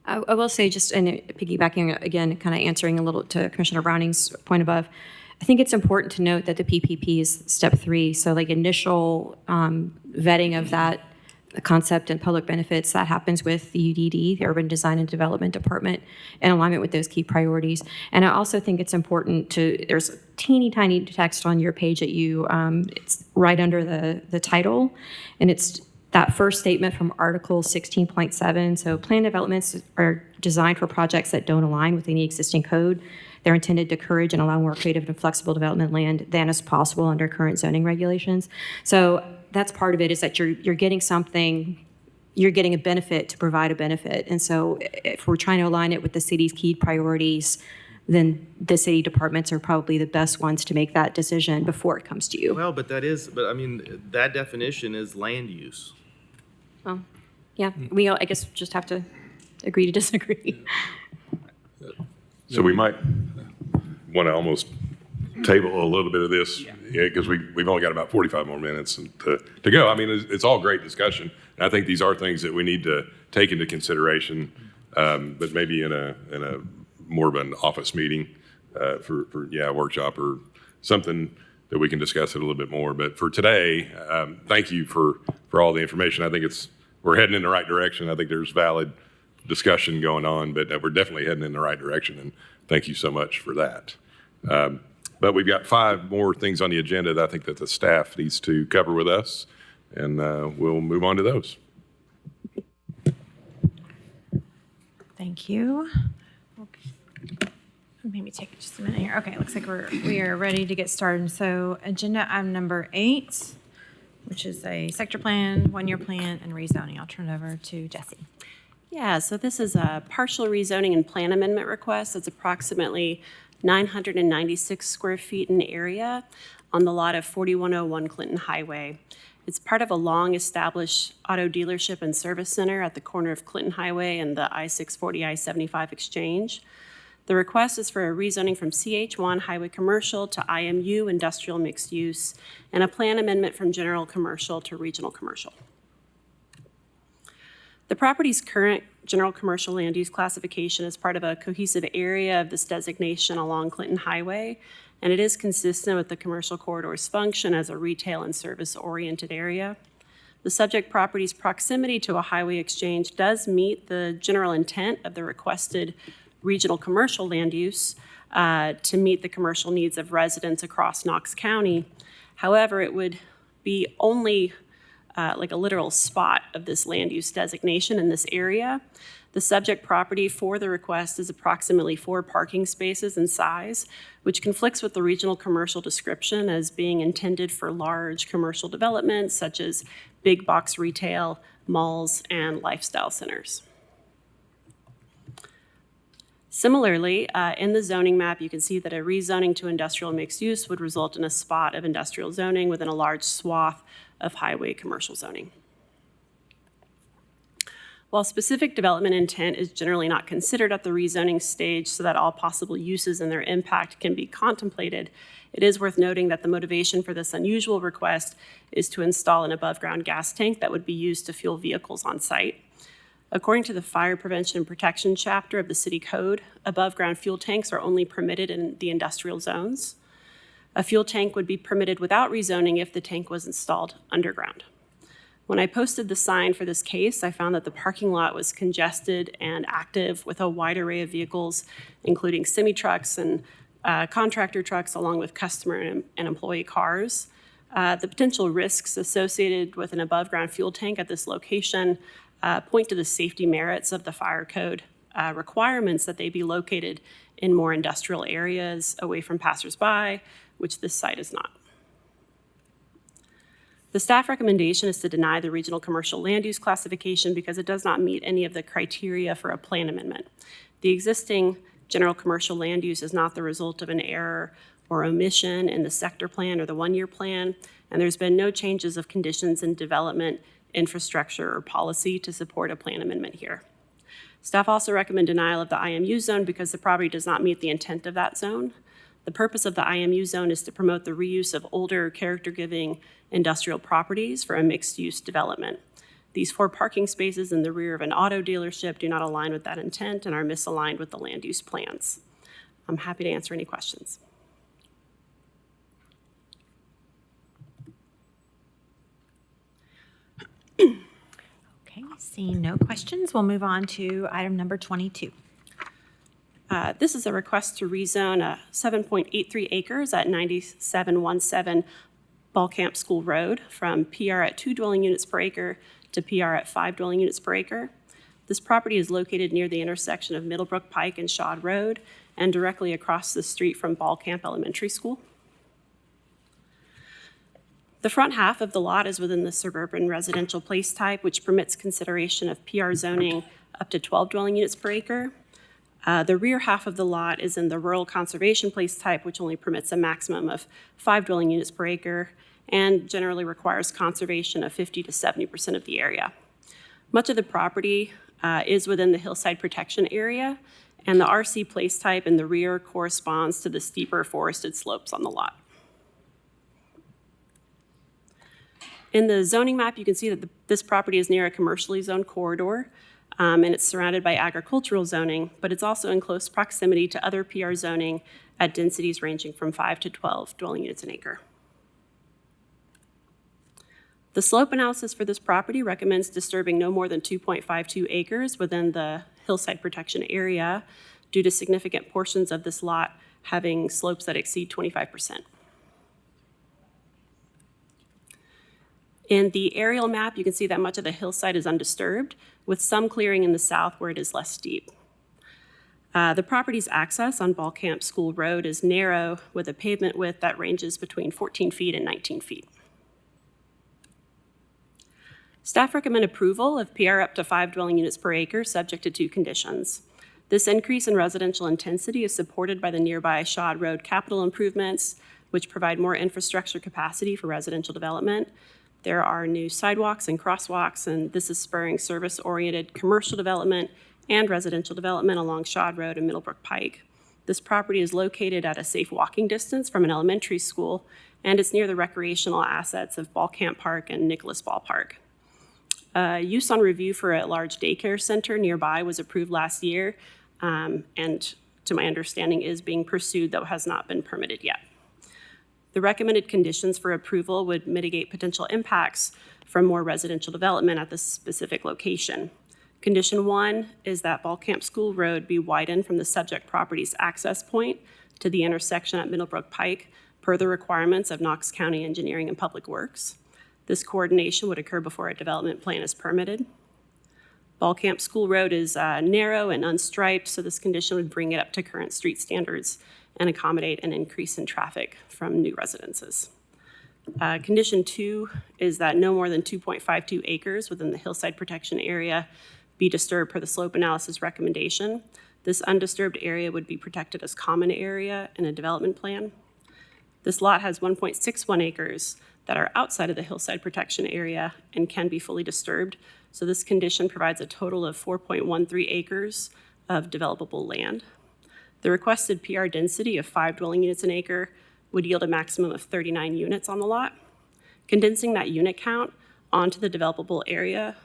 I will say, just and piggybacking again, kind of answering a little to Commissioner Browning's point above, I think it's important to note that the PPP is step 3. So like initial vetting of that concept and public benefits, that happens with the UDD, the Urban Design and Development Department, in alignment with those key priorities. And I also think it's important there's a teeny tiny text on your page that it's right under the title, and it's that first statement from Article 16.7. So plan developments are designed for projects that don't align with any existing code. They're intended to encourage and allow more creative and flexible development land than is possible under current zoning regulations. So that's part of it, is that you're getting something, you're getting a benefit to provide a benefit. And so if we're trying to align it with the city's key priorities, then the city departments are probably the best ones to make that decision before it comes to you. Well, but I mean, that definition is land use. Well, yeah, we all, I guess, just have to agree to disagree. So we might want to almost table a little bit of this, because we've only got about 45 more minutes to go. I mean, it's all great discussion, and I think these are things that we need to take into consideration, but maybe in a more of an office meeting for a workshop or something that we can discuss it a little bit more. But for today, thank you for all the information. I think we're heading in the right direction. I think there's valid discussion going on, but we're definitely heading in the right direction, and thank you so much for that. But we've got 5 more things on the agenda that I think that the staff needs to cover with us, and we'll move on to those. Thank you. Maybe take just a minute here. Okay, looks like we are ready to get started. So agenda item number 8, which is a sector plan, 1-year plan, and rezoning. I'll turn it over to Jesse. Yeah, so this is a partial rezoning and plan amendment request. It's approximately 996 square feet in area on the lot of 4101 Clinton Highway. It's part of a long-established auto dealership and service center at the corner of Clinton Highway and the I-640, I-75 exchange. The request is for a rezoning from CH1 Highway Commercial to IMU Industrial Mixed Use, and a plan amendment from General Commercial to Regional Commercial. The property's current general commercial land use classification is part of a cohesive area of this designation along Clinton Highway, and it is consistent with the commercial corridor's function as a retail and service-oriented area. The subject property's proximity to a highway exchange does meet the general intent of the requested regional commercial land use to meet the commercial needs of residents across Knox County. However, it would be only like a literal spot of this land use designation in this area. The subject property for the request is approximately 4 parking spaces in size, which conflicts with the regional commercial description as being intended for large commercial developments such as big box retail, malls, and lifestyle centers. Similarly, in the zoning map, you can see that a rezoning to industrial mixed use would result in a spot of industrial zoning within a large swath of highway commercial zoning. While specific development intent is generally not considered at the rezoning stage so that all possible uses and their impact can be contemplated, it is worth noting that the motivation for this unusual request is to install an above-ground gas tank that would be used to fuel vehicles on site. According to the Fire Prevention and Protection chapter of the City Code, above-ground fuel tanks are only permitted in the industrial zones. A fuel tank would be permitted without rezoning if the tank was installed underground. When I posted the sign for this case, I found that the parking lot was congested and active with a wide array of vehicles, including semi-trucks and contractor trucks, along with customer and employee cars. The potential risks associated with an above-ground fuel tank at this location point to the safety merits of the fire code requirements that they be located in more industrial areas away from passersby, which this site is not. The staff recommendation is to deny the regional commercial land use classification because it does not meet any of the criteria for a plan amendment. The existing general commercial land use is not the result of an error or omission in the sector plan or the one-year plan, and there's been no changes of conditions in development, infrastructure, or policy to support a plan amendment here. Staff also recommend denial of the IMU zone because the property does not meet the intent of that zone. The purpose of the IMU zone is to promote the reuse of older character-giving industrial properties for a mixed-use development. These 4 parking spaces in the rear of an auto dealership do not align with that intent and are misaligned with the land use plans. I'm happy to answer any questions. Okay, seeing no questions, we'll move on to item number 22. This is a request to rezone 7.83 acres at 9717 Ball Camp School Road from PR at 2 dwelling units per acre to PR at 5 dwelling units per acre. This property is located near the intersection of Middlebrook Pike and Shawd Road and directly across the street from Ball Camp Elementary School. The front half of the lot is within the suburban residential place type, which permits consideration of PR zoning up to 12 dwelling units per acre. The rear half of the lot is in the rural conservation place type, which only permits a maximum of 5 dwelling units per acre and generally requires conservation of 50 to 70% of the area. Much of the property is within the hillside protection area, and the RC place type in the rear corresponds to the steeper forested slopes on the lot. In the zoning map, you can see that this property is near a commercially zoned corridor, and it's surrounded by agricultural zoning, but it's also in close proximity to other PR zoning at densities ranging from 5 to 12 dwelling units an acre. The slope analysis for this property recommends disturbing no more than 2.52 acres within the hillside protection area due to significant portions of this lot having slopes that exceed 25%. In the aerial map, you can see that much of the hillside is undisturbed, with some clearing in the south where it is less steep. The property's access on Ball Camp School Road is narrow, with a pavement width that ranges between 14 feet and 19 feet. Staff recommend approval of PR up to 5 dwelling units per acre, subject to 2 conditions. This increase in residential intensity is supported by the nearby Shawd Road capital improvements, which provide more infrastructure capacity for residential development. There are new sidewalks and crosswalks, and this is spurring service-oriented commercial development and residential development along Shawd Road and Middlebrook Pike. This property is located at a safe walking distance from an elementary school, and it's near the recreational assets of Ball Camp Park and Nicholas Ball Park. Use on review for a large daycare center nearby was approved last year, and to my understanding is being pursued, though has not been permitted yet. The recommended conditions for approval would mitigate potential impacts from more residential development at this specific location. Condition 1 is that Ball Camp School Road be widened from the subject property's access point to the intersection at Middlebrook Pike per the requirements of Knox County Engineering and Public Works. This coordination would occur before a development plan is permitted. Ball Camp School Road is narrow and unstriped, so this condition would bring it up to current street standards and accommodate an increase in traffic from new residences. Condition 2 is that no more than 2.52 acres within the hillside protection area be disturbed per the slope analysis recommendation. This undisturbed area would be protected as common area in a development plan. This lot has 1.61 acres that are outside of the hillside protection area and can be fully disturbed. So this condition provides a total of 4.13 acres of developable land. The requested PR density of 5 dwelling units an acre would yield a maximum of 39 units on the lot. Condensing that unit count onto the developable area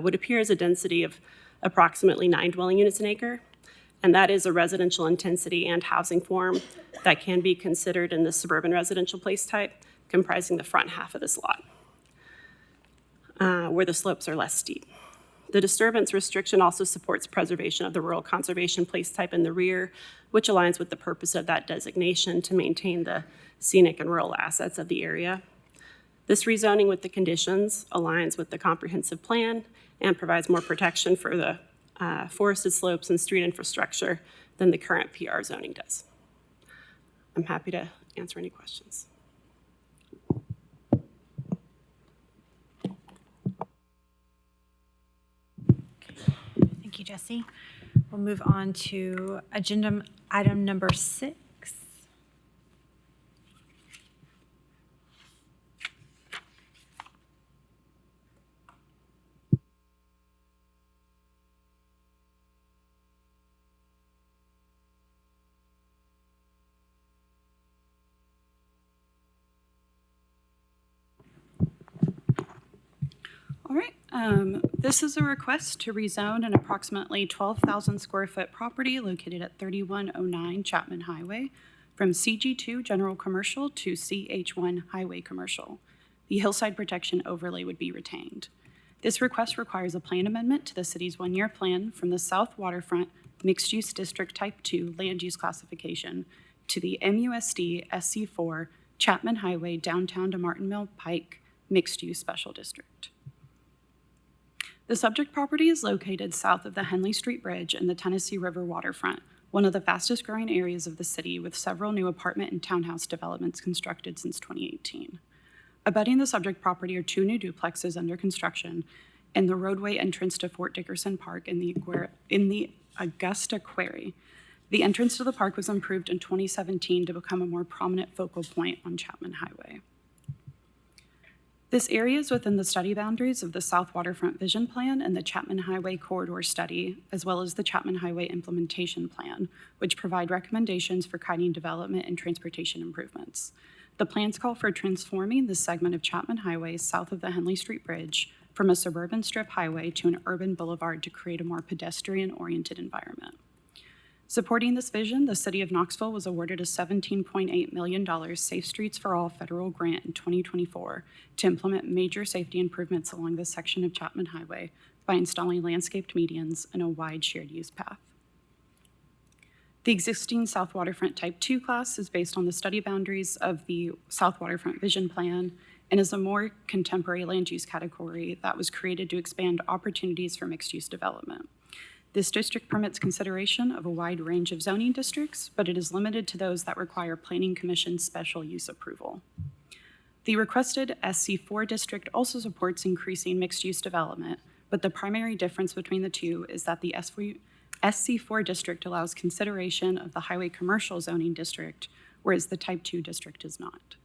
would appear as a density of approximately 9 dwelling units an acre, and that is a residential intensity and housing form that can be considered in the suburban residential place type, comprising the front half of this lot, where the slopes are less steep. The disturbance restriction also supports preservation of the rural conservation place type in the rear, which aligns with the purpose of that designation to maintain the scenic and rural assets of the area. This rezoning with the conditions aligns with the comprehensive plan and provides more protection for the forested slopes and street infrastructure than the current PR zoning does. I'm happy to answer any questions. Thank you, Jesse. We'll move on to agenda item number 6. All right, this is a request to rezone an approximately 12,000 square foot property located at 3109 Chapman Highway from CG2 General Commercial to CH1 Highway Commercial. The hillside protection overlay would be retained. This request requires a plan amendment to the city's 1-year plan from the South Waterfront Mixed Use District Type 2 land use classification to the MUSD SC4 Chapman Highway downtown to Martin Mill Pike Mixed Use Special District. The subject property is located south of the Henley Street Bridge and the Tennessee River waterfront, one of the fastest growing areas of the city with several new apartment and townhouse developments constructed since 2018. Abutting the subject property are 2 new duplexes under construction and the roadway entrance to Fort Dickerson Park in the Augusta Quarry. The entrance to the park was improved in 2017 to become a more prominent focal point on Chapman Highway. This area is within the study boundaries of the South Waterfront Vision Plan and the Chapman Highway Corridor Study, as well as the Chapman Highway Implementation Plan, which provide recommendations for guiding development and transportation improvements. The plans call for transforming this segment of Chapman Highway south of the Henley Street Bridge from a suburban strip highway to an urban boulevard to create a more pedestrian-oriented environment. Supporting this vision, the City of Knoxville was awarded a $17.8 million Safe Streets for All federal grant in 2024 to implement major safety improvements along this section of Chapman Highway by installing landscaped medians and a wide shared use path. The existing South Waterfront Type 2 class is based on the study boundaries of the South Waterfront Vision Plan and is a more contemporary land use category that was created to expand opportunities for mixed-use development. This district permits consideration of a wide range of zoning districts, but it is limited to those that require Planning Commission special use approval. The requested SC4 district also supports increasing mixed-use development, but the primary difference between the two is that the SC4 district allows consideration of the highway commercial zoning district, whereas the Type 2 district does not.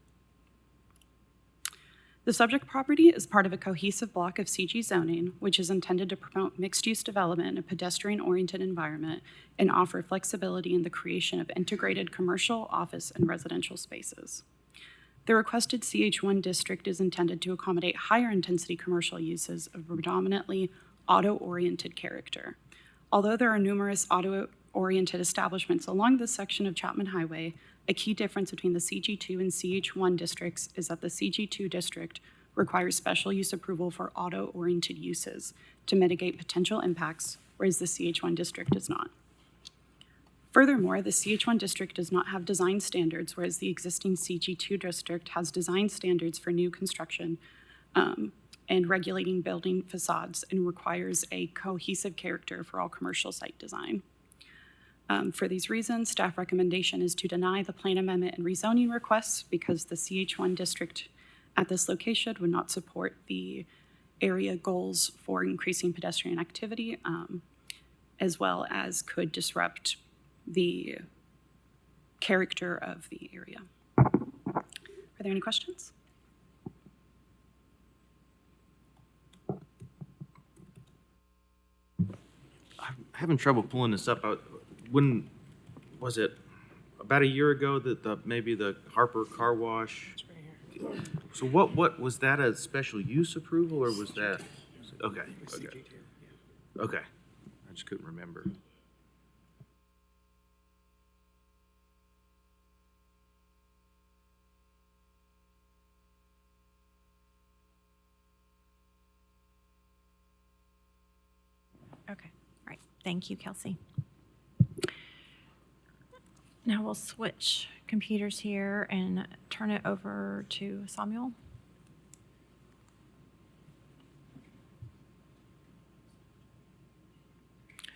The subject property is part of a cohesive block of CG zoning, which is intended to promote mixed-use development in a pedestrian-oriented environment and offer flexibility in the creation of integrated commercial, office, and residential spaces. The requested CH1 district is intended to accommodate higher intensity commercial uses of predominantly auto-oriented character. Although there are numerous auto-oriented establishments along this section of Chapman Highway, a key difference between the CG2 and CH1 districts is that the CG2 district requires special use approval for auto-oriented uses to mitigate potential impacts, whereas the CH1 district does not. Furthermore, the CH1 district does not have design standards, whereas the existing CG2 district has design standards for new construction and regulating building facades and requires a cohesive character for all commercial site design. For these reasons, staff recommendation is to deny the plan amendment and rezoning requests because the CH1 district at this location would not support the area goals for increasing pedestrian activity, as well as could disrupt the character of the area. Are there any questions? I'm having trouble pulling this up. When was it? About a year ago that maybe the Harper Car Wash. So what was that, a special use approval or was that? Okay. Okay. I just couldn't remember. Okay, right. Thank you, Kelsey. Now we'll switch computers here and turn it over to Samuel.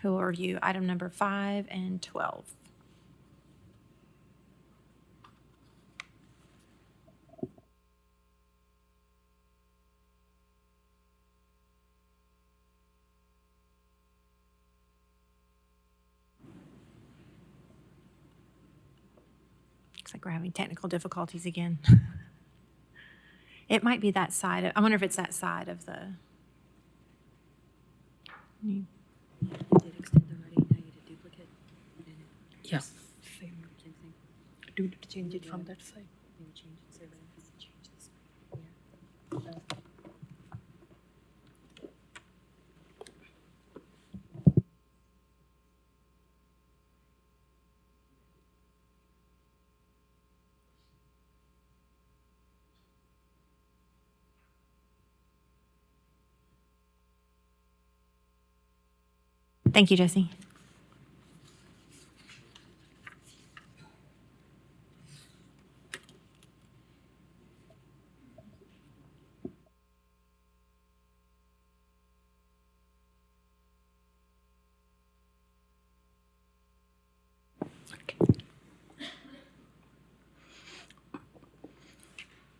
Who will review item number 5 and 12. Looks like we're having technical difficulties again. It might be that side. I wonder if it's that side of the. Yeah. Do we need to change it from that side? Thank you, Jesse.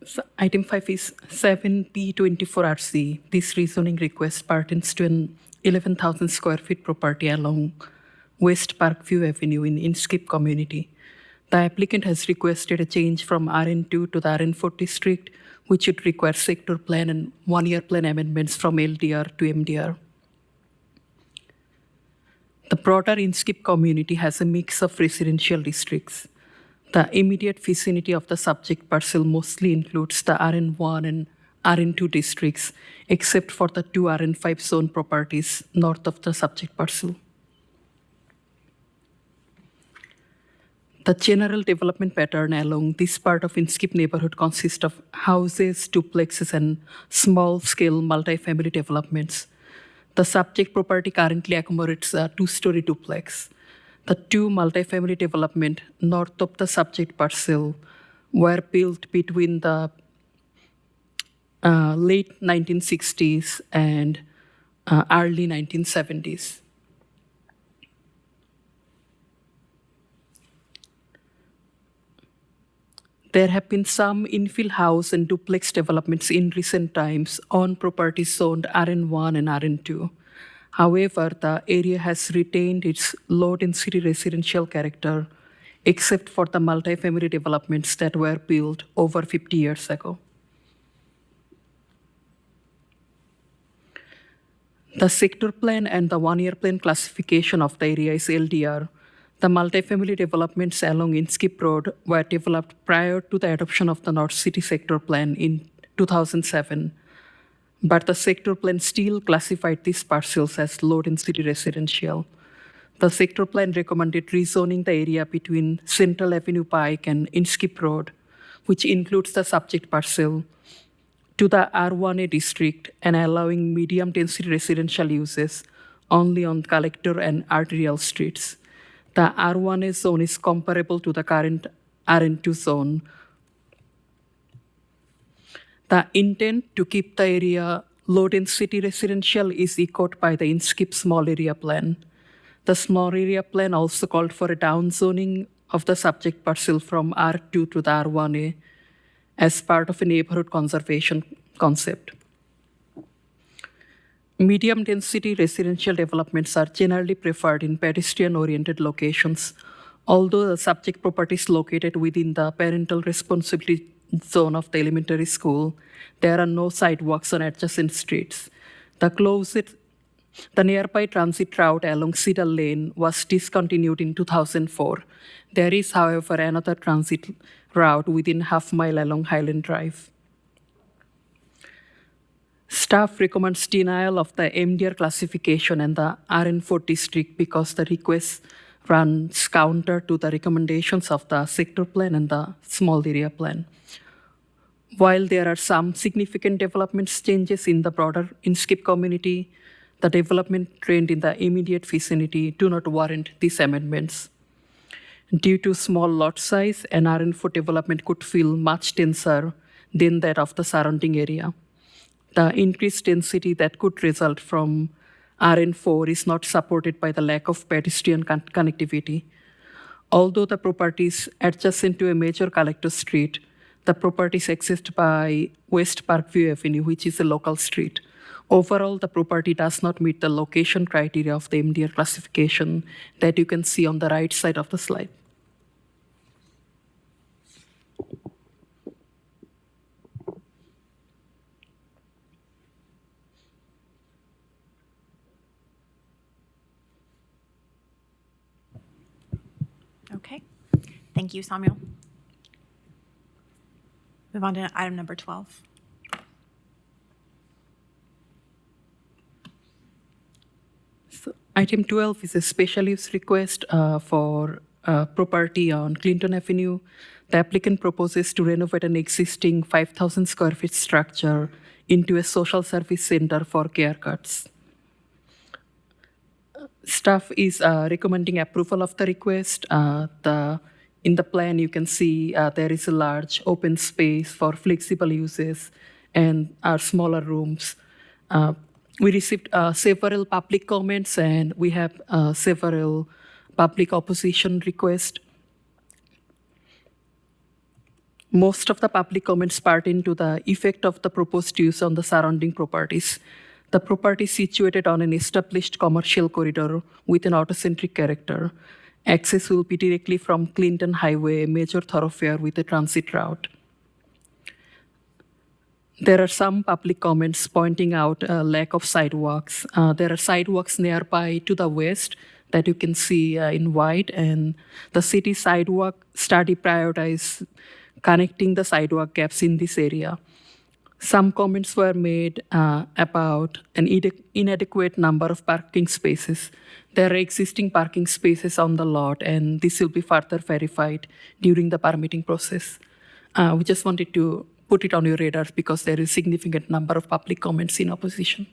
So item 5 is 7B24RC. This rezoning request pertains to an 11,000 square feet property along West Parkview Avenue in Inskip community. The applicant has requested a change from RN2 to the RN4 district, which would require sector plan and one-year plan amendments from LDR to MDR. The broader Inskip community has a mix of residential districts. The immediate vicinity of the subject parcel mostly includes the RN1 and RN2 districts, except for the 2 RN5 zone properties north of the subject parcel. The general development pattern along this part of Inskip neighborhood consists of houses, duplexes, and small-scale multifamily developments. The subject property currently accommodates a 2-story duplex. The 2 multifamily development north of the subject parcel were built between the late 1960s and early 1970s. There have been some infill house and duplex developments in recent times on properties zoned RN1 and RN2. However, the area has retained its low-density residential character, except for the multifamily developments that were built over 50 years ago. The sector plan and the one-year plan classification of the area is LDR. The multifamily developments along Inskip Road were developed prior to the adoption of the North City sector plan in 2007. But the sector plan still classified these parcels as low-density residential. The sector plan recommended rezoning the area between Central Avenue Pike and Inskip Road, which includes the subject parcel, to the R1A district and allowing medium-density residential uses only on collector and arterial streets. The R1A zone is comparable to the current RN2 zone. The intent to keep the area low-density residential is echoed by the INSKIP small area plan. The small area plan also called for a downzoning of the subject parcel from R2 to the R1A as part of a neighborhood conservation concept. Medium-density residential developments are generally preferred in pedestrian-oriented locations, although the subject property is located within the parental responsibility zone of the elementary school. There are no sidewalks on adjacent streets. The nearby transit route along Cedar Lane was discontinued in 2004. There is, however, another transit route within half mile along Highland Drive. Staff recommends denial of the MDR classification and the RN4 district because the request runs counter to the recommendations of the sector plan and the small area plan. While there are some significant development changes in the broader INSKIP community, the development trend in the immediate vicinity do not warrant these amendments. Due to small lot size, an RN4 development could feel much denser than that of the surrounding area. The increased density that could result from RN4 is not supported by the lack of pedestrian connectivity. Although the property is adjacent to a major collector street, the property is accessed by West Parkview Avenue, which is a local street. Overall, the property does not meet the location criteria of the MDR classification that you can see on the right side of the slide. Okay. Thank you, Samuel. Move on to item number 12. So, item 12 is a special use request for property on Clinton Avenue. The applicant proposes to renovate an existing 5,000 square feet structure into a social service center for care cuts. Staff is recommending approval of the request. In the plan, you can see there is a large open space for flexible uses and smaller rooms. We received several public comments and we have several public opposition requests. Most of the public comments pertain to the effect of the proposed use on the surrounding properties. The property is situated on an established commercial corridor with an autocentric character. Access will be directly from Clinton Highway, a major thoroughfare with a transit route. There are some public comments pointing out a lack of sidewalks. There are sidewalks nearby to the west that you can see in white, and the city sidewalk study prioritizes connecting the sidewalk gaps in this area. Some comments were made about an inadequate number of parking spaces. There are existing parking spaces on the lot, and this will be further verified during the permitting process. We just wanted to put it on your radars because there is a significant number of public comments in opposition.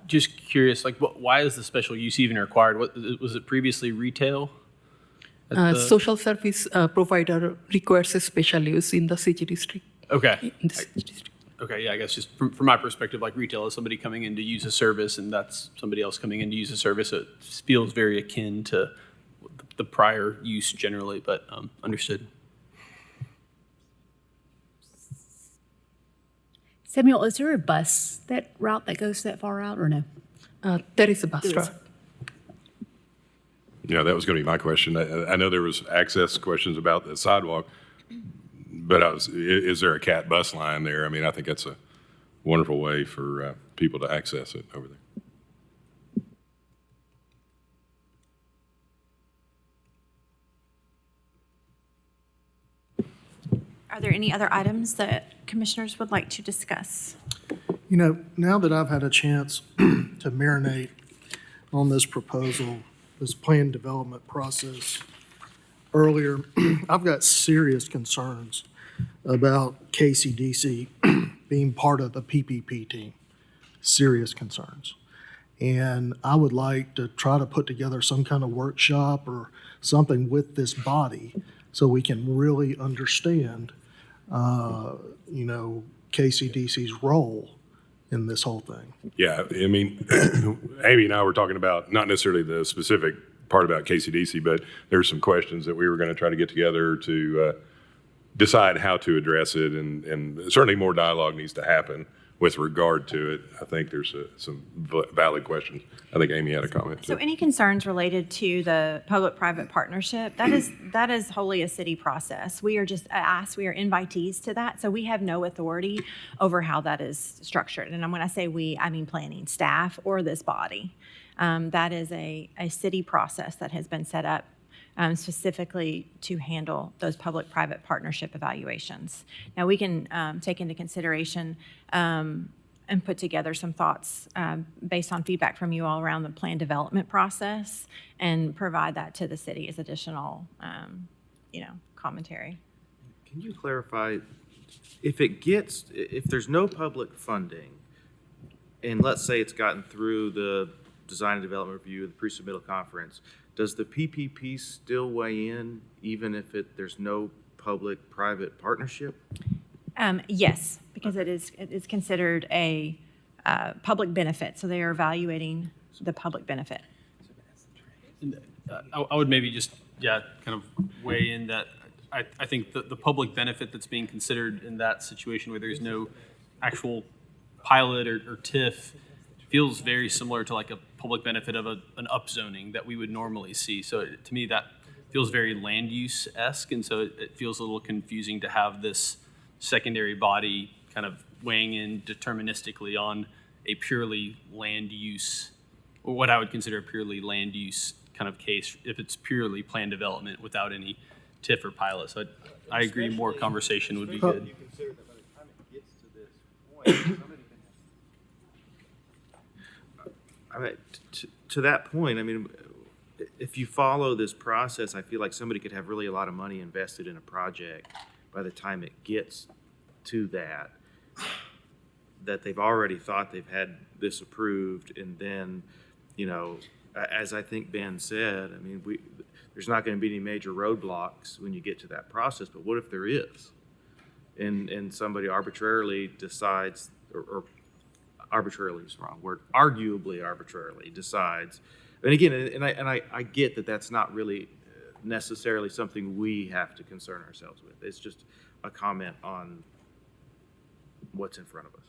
Just curious, like, why is the special use even required? Was it previously retail? Social service provider requires a special use in the CG district. Okay. Okay, yeah, I guess just from my perspective, like retail is somebody coming in to use a service, and that's somebody else coming in to use a service. It feels very akin to the prior use generally, but understood. Samuel, is there a bus route that goes that far out or no? There is a bus route. Yeah, that was going to be my question. I know there was access questions about the sidewalk, but is there a CAT bus line there? I mean, I think that's a wonderful way for people to access it over there. Are there any other items that commissioners would like to discuss? You know, now that I've had a chance to marinate on this proposal, this plan development process earlier, I've got serious concerns about KCDC being part of the PPP team. Serious concerns. And I would like to try to put together some kind of workshop or something with this body so we can really understand KCDC's role in this whole thing. Yeah, I mean, Amy and I were talking about not necessarily the specific part about KCDC, but there's some questions that we were going to try to get together to decide how to address it, and certainly more dialogue needs to happen with regard to it. I think there's some valid questions. I think Amy had a comment too. So any concerns related to the public-private partnership, that is wholly a city process. We are just asked, we are invitees to that, so we have no authority over how that is structured. And when I say we, I mean planning staff or this body. That is a city process that has been set up specifically to handle those public-private partnership evaluations. Now, we can take into consideration and put together some thoughts based on feedback from you all around the plan development process and provide that to the city as additional, commentary. Can you clarify, if there's no public funding, and let's say it's gotten through the design and development review, the pre-submittal conference, does the PPP still weigh in even if there's no public-private partnership? Yes, because it is considered a public benefit, so they are evaluating the public benefit. I would maybe just, kind of weigh in that I think the public benefit that's being considered in that situation where there's no actual pilot or TIF feels very similar to like a public benefit of an upzoning that we would normally see. So to me, that feels very land use-esque, and so it feels a little confusing to have this secondary body kind of weighing in deterministically on a purely land use, or what I would consider a purely land use kind of case, if it's purely plan development without any TIF or pilot. So I agree, more conversation would be good. You consider that by the time it gets to this point, to that point, I mean, if you follow this process, I feel like somebody could have really a lot of money invested in a project by the time it gets to that they've already thought they've had this approved, and then, as I think Ben said, I mean, there's not going to be any major roadblocks when you get to that process, but what if there is? And somebody arbitrarily decides, or arbitrarily is the wrong word, arguably arbitrarily decides. And again, I get that that's not really necessarily something we have to concern ourselves with. It's just a comment on what's in front of us.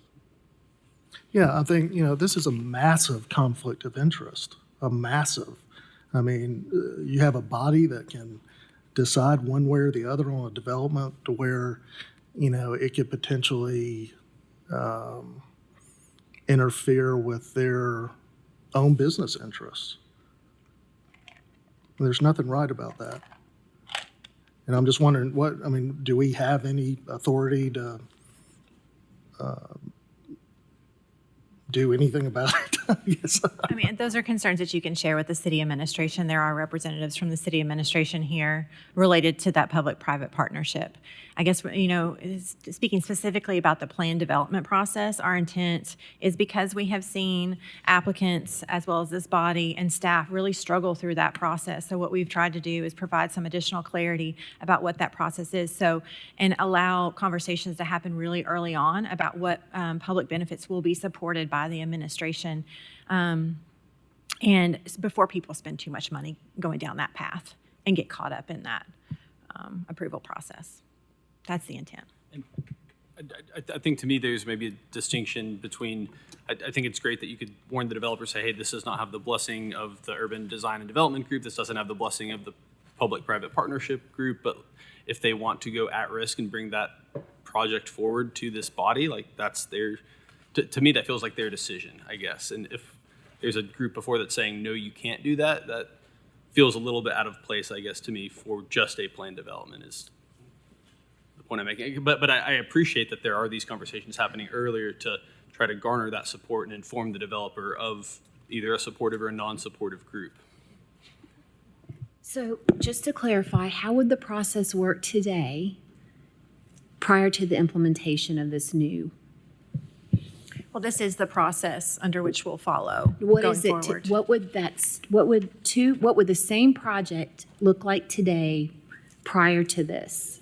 Yeah, I think, this is a massive conflict of interest, a massive. I mean, you have a body that can decide one way or the other on a development to where, it could potentially interfere with their own business interests. There's nothing right about that. And I'm just wondering do we have any authority to do anything about it? Yes. Those are concerns that you can share with the city administration. There are representatives from the city administration here related to that public-private partnership. I guess, speaking specifically about the plan development process, our intent is because we have seen applicants as well as this body and staff really struggle through that process. So what we've tried to do is provide some additional clarity about what that process is. And allow conversations to happen really early on about what public benefits will be supported by the administration. And before people spend too much money going down that path and get caught up in that approval process. That's the intent. And I think to me, there's maybe a distinction between, I think it's great that you could warn the developer, say, hey, this does not have the blessing of the urban design and development group. This doesn't have the blessing of the public-private partnership group. But if they want to go at risk and bring that project forward to this body, like that's their, to me, that feels like their decision, I guess. And if there's a group before that's saying, no, you can't do that, that feels a little bit out of place, I guess, to me, for just a plan development is the point I'm making. But I appreciate that there are these conversations happening earlier to try to garner that support and inform the developer of either a supportive or a non-supportive group. So just to clarify, how would the process work today prior to the implementation of this new? Well, this is the process under which we'll follow What going is it? forward. What would the same project look like today prior to this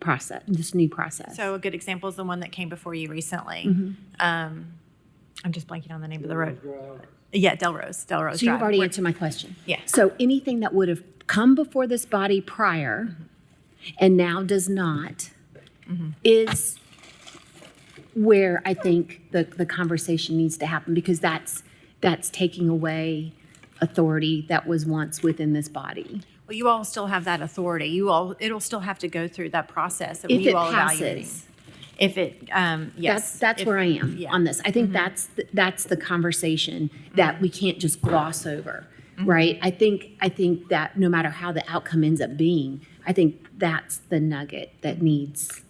process, this new process? So a good example is the one that came before you recently. I'm just blanking on the name of the road. Yeah, Delrose Drive. So you've already answered my question. Yeah. So anything that would have come before this body prior and now does not is where I think the conversation needs to happen, because that's taking away authority that was once within this body. Well, you all still have that authority. It'll still have to go through that process of If you it all evaluating. passes. If it, yes. That's where I am yeah. on this. I think that's the conversation that we can't just gloss over, right? I think that no matter how the outcome ends up being, I think that's the nugget that needs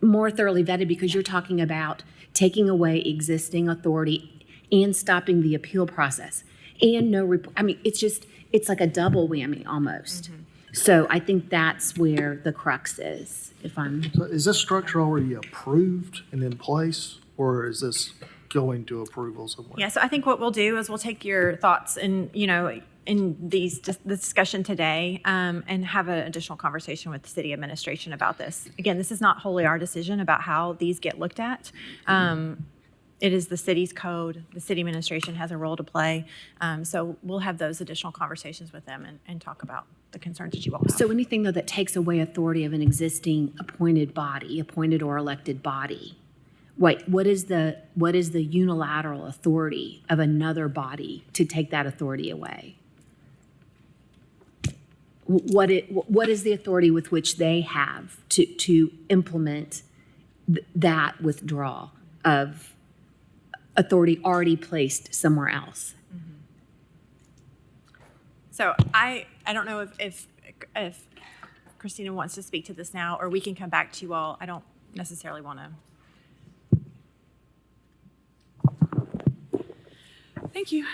more thoroughly vetted, because you're talking about taking away existing authority and stopping the appeal process and no report. I mean, it's like a double whammy almost. So I think that's where the crux is. So is this structure already approved and in place, or is this going to approval somewhere? Yeah, so I think what we'll do is we'll take your thoughts and, in the discussion today, and have an additional conversation with the city administration about this. Again, this is not wholly our decision about how these get looked at. It is the city's code. The city administration has a role to play. So we'll have those additional conversations with them and talk about the concerns that you all have. So anything, though, that takes away authority of an existing appointed or elected body, what is the unilateral authority of another body to take that authority away? What is the authority with which they have to implement that withdrawal of authority already placed somewhere else? So I don't know if Christina wants to speak to this now, or we can come back to you all. I don't necessarily want to. Thank you.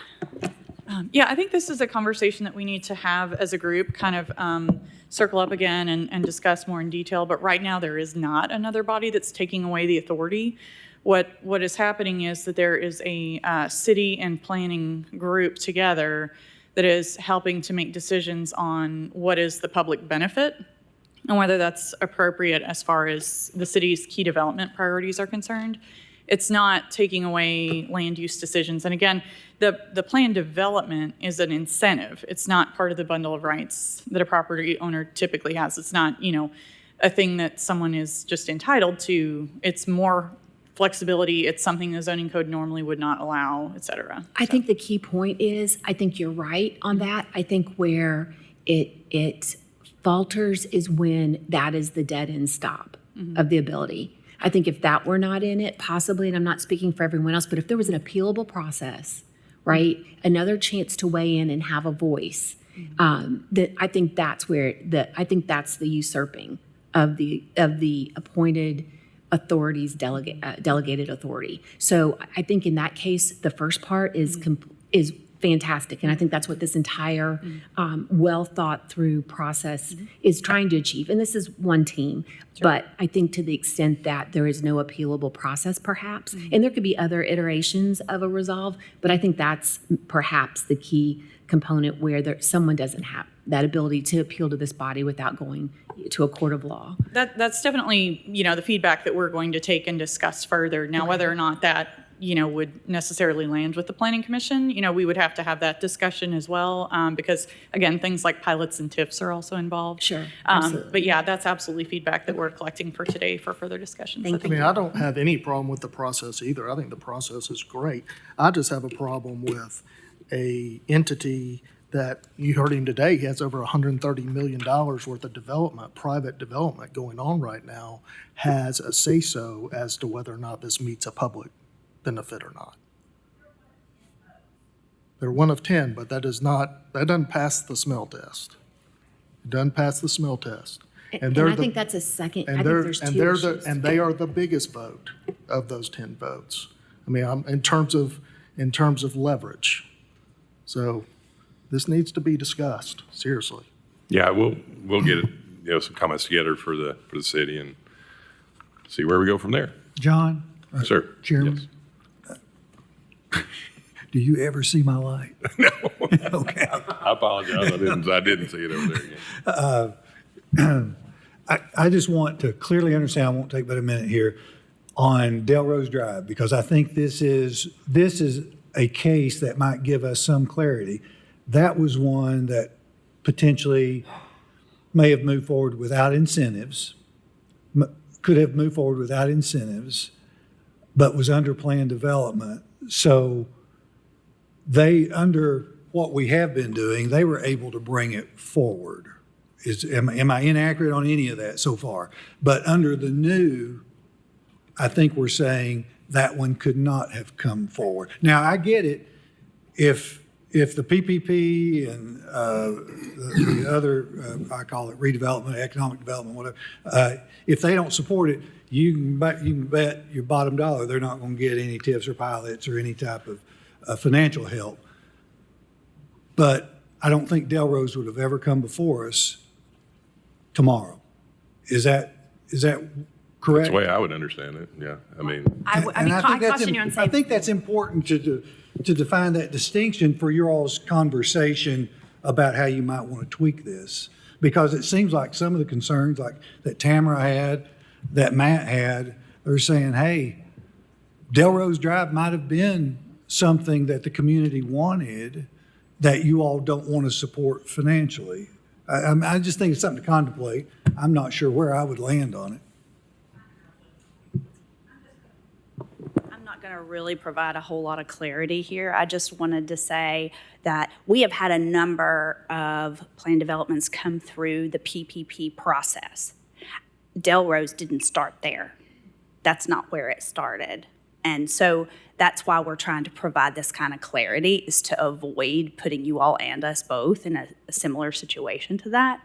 Yeah, I think this is a conversation that we need to have as a group, kind of circle up again and discuss more in detail. But right now, there is not another body that's taking away the authority. What is happening is that there is a city and planning group together that is helping to make decisions on what is the public benefit and whether that's appropriate as far as the city's key development priorities are concerned. It's not taking away land use decisions. And again, the planned development is an incentive. It's not part of the bundle of rights that a property owner typically has. It's not, a thing that someone is just entitled to. It's more flexibility. It's something the zoning code normally would not allow, et cetera. I think the key point is, I think you're right on that. I think where it falters is when that is the dead end stop of the ability. I think if that were not in it, possibly, and I'm not speaking for everyone else, but if there was an appealable process, right, another chance to weigh in and have a voice, that I think that's where that's the usurping of the appointed authorities delegated authority. So I think in that case, the first part is fantastic, and I think that's what this entire well thought through process is trying to achieve. And this is one team, but I think to the extent that there is no appealable process, perhaps, and there could be other iterations of a resolve, but I think that's perhaps the key component where someone doesn't have that ability to appeal to this body without going to a court of law. That's definitely, the feedback that we're going to take and discuss further. Now, whether or not that, would necessarily land with the Planning Commission, we would have to have that discussion as well, because, again, things like pilots and TIFs are also involved. Sure, absolutely. But yeah, that's absolutely feedback that we're collecting for today for further discussion. I mean, I don't have any problem with the process either. I think the process is great. I just have a problem with a entity that, you heard him today, he has over $130 million worth of development, private development going on right now, has a say-so as to whether or not this meets a public benefit or not. They're one of 10, but that doesn't pass the smell test. It doesn't pass the smell test. And I think that's a second, I think there's two issues. And they are the biggest vote of those 10 votes. I mean, in terms of leverage. So this needs to be discussed, seriously. Yeah, we'll get some comments together for the city and see where we go from there. John? Sir. Chairman? Yes. Do you ever see my light? No. Okay. I apologize. I didn't see it over there again. I just want to clearly understand, I won't take but a minute here, on Delrose Drive, because I think this is a case that might give us some clarity. That was one that potentially may have moved forward without incentives, could have moved forward without incentives, but was under planned development. So they, under what we have been doing, they were able to bring it forward. Am I inaccurate on any of that so far? But under the new, I think we're saying that one could not have come forward. Now, I get it. If the PPP and the other, I call it redevelopment, economic development, whatever, if they don't support it, you can bet your bottom dollar they're not going to get any tips or pilots or any type of financial help. But I don't think Delrose would have ever come before us tomorrow. Is that correct? That's the way I would understand it, yeah. I mean, I caution you on saying. I think that's important to define that distinction for your all's conversation about how you might want to tweak this. Because it seems like some of the concerns like that Tamara had, that Matt had, they're saying, hey, Delrose Drive might have been something that the community wanted that you all don't want to support financially. I just think it's something to contemplate. I'm not sure where I would land on it. I'm not going to really provide a whole lot of clarity here. I just wanted to say that we have had a number of plan developments come through the PPP process. Delrose didn't start there. That's not where it started. And so that's why we're trying to provide this kind of clarity, is to avoid putting you all and us both in a similar situation to that.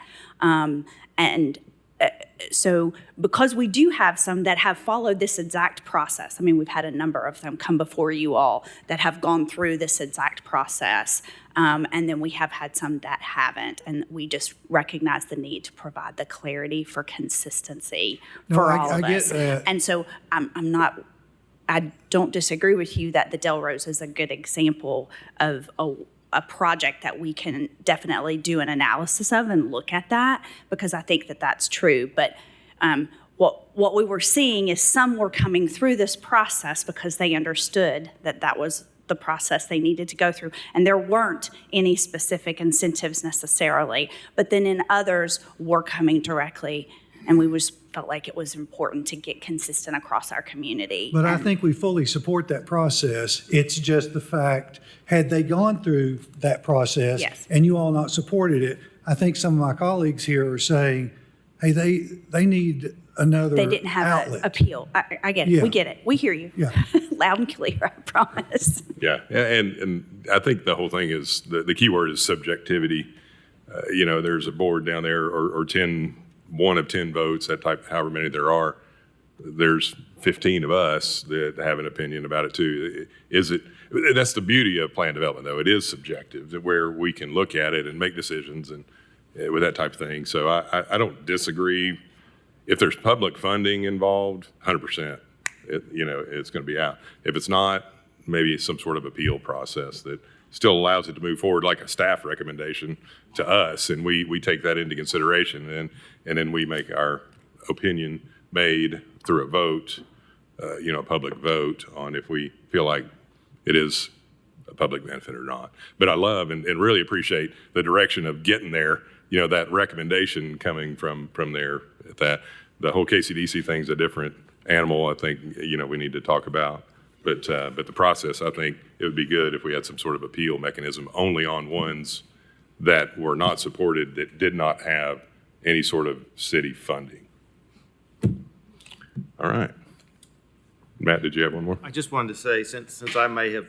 So because we do have some that have followed this exact process, I mean, we've had a number of them come before you all that have gone through this exact process, and then we have had some that haven't, and we just recognize the need to provide the clarity for consistency for all of us. And so I don't disagree with you that the Delrose is a good example of a project that we can definitely do an analysis of and look at that, because I think that that's true. But what we were seeing is some were coming through this process because they understood that that was the process they needed to go through, and there weren't any specific incentives necessarily. But then in others were coming directly, and we just felt like it was important to get consistent across our community. But I think we fully support that process. It's just the fact, had they gone through that process and you all not supported it, I think some of my colleagues here are saying, hey, they need another They didn't have an appeal. I get it. Yeah. We get it. We hear you. Yeah. Loud and clear, I promise. yeah, and I think the whole thing is, the key word is subjectivity. There's a board down there, or 1 of 10 votes, that type, however many there are. There's 15 of us that have an opinion about it too. That's the beauty of plan development, though. It is subjective, where we can look at it and make decisions and with that type of thing. So I don't disagree. If there's public funding involved, 100%, it's going to be out. If it's not, maybe some sort of appeal process that still allows it to move forward, like a staff recommendation to us, and we take that into consideration, and then we make our opinion made through a vote, a public vote on if we feel like it is a public benefit or not. But I love and really appreciate the direction of getting there, that recommendation coming from there. That the whole KCDC thing's a different animal, I think, we need to talk about. But the process, I think it would be good if we had some sort of appeal mechanism only on ones that were not supported, that did not have any sort of city funding. All right. Matt, did you have one more? I just wanted to say, since I may have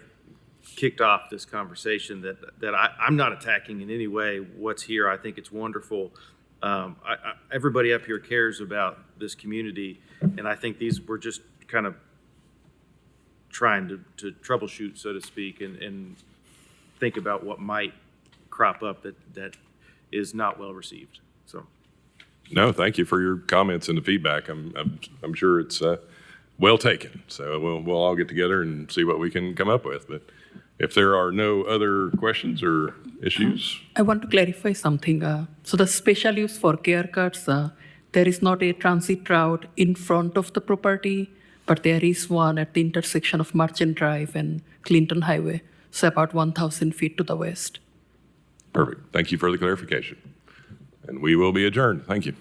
kicked off this conversation, that I'm not attacking in any way what's here. I think it's wonderful. Everybody up here cares about this community, and I think we're just kind of trying to troubleshoot, so to speak, and think about what might crop up that is not well received. So, no, thank you for your comments and the feedback. I'm sure it's well taken. So we'll all get together and see what we can come up with. But if there are no other questions or issues, I want to clarify something. So the special use for care cuts, there is not a transit route in front of the property, but there is one at the intersection of Merchant Drive and Clinton Highway, so about 1,000 feet to the west. Perfect. Thank you for the clarification. And we will be adjourned. Thank you.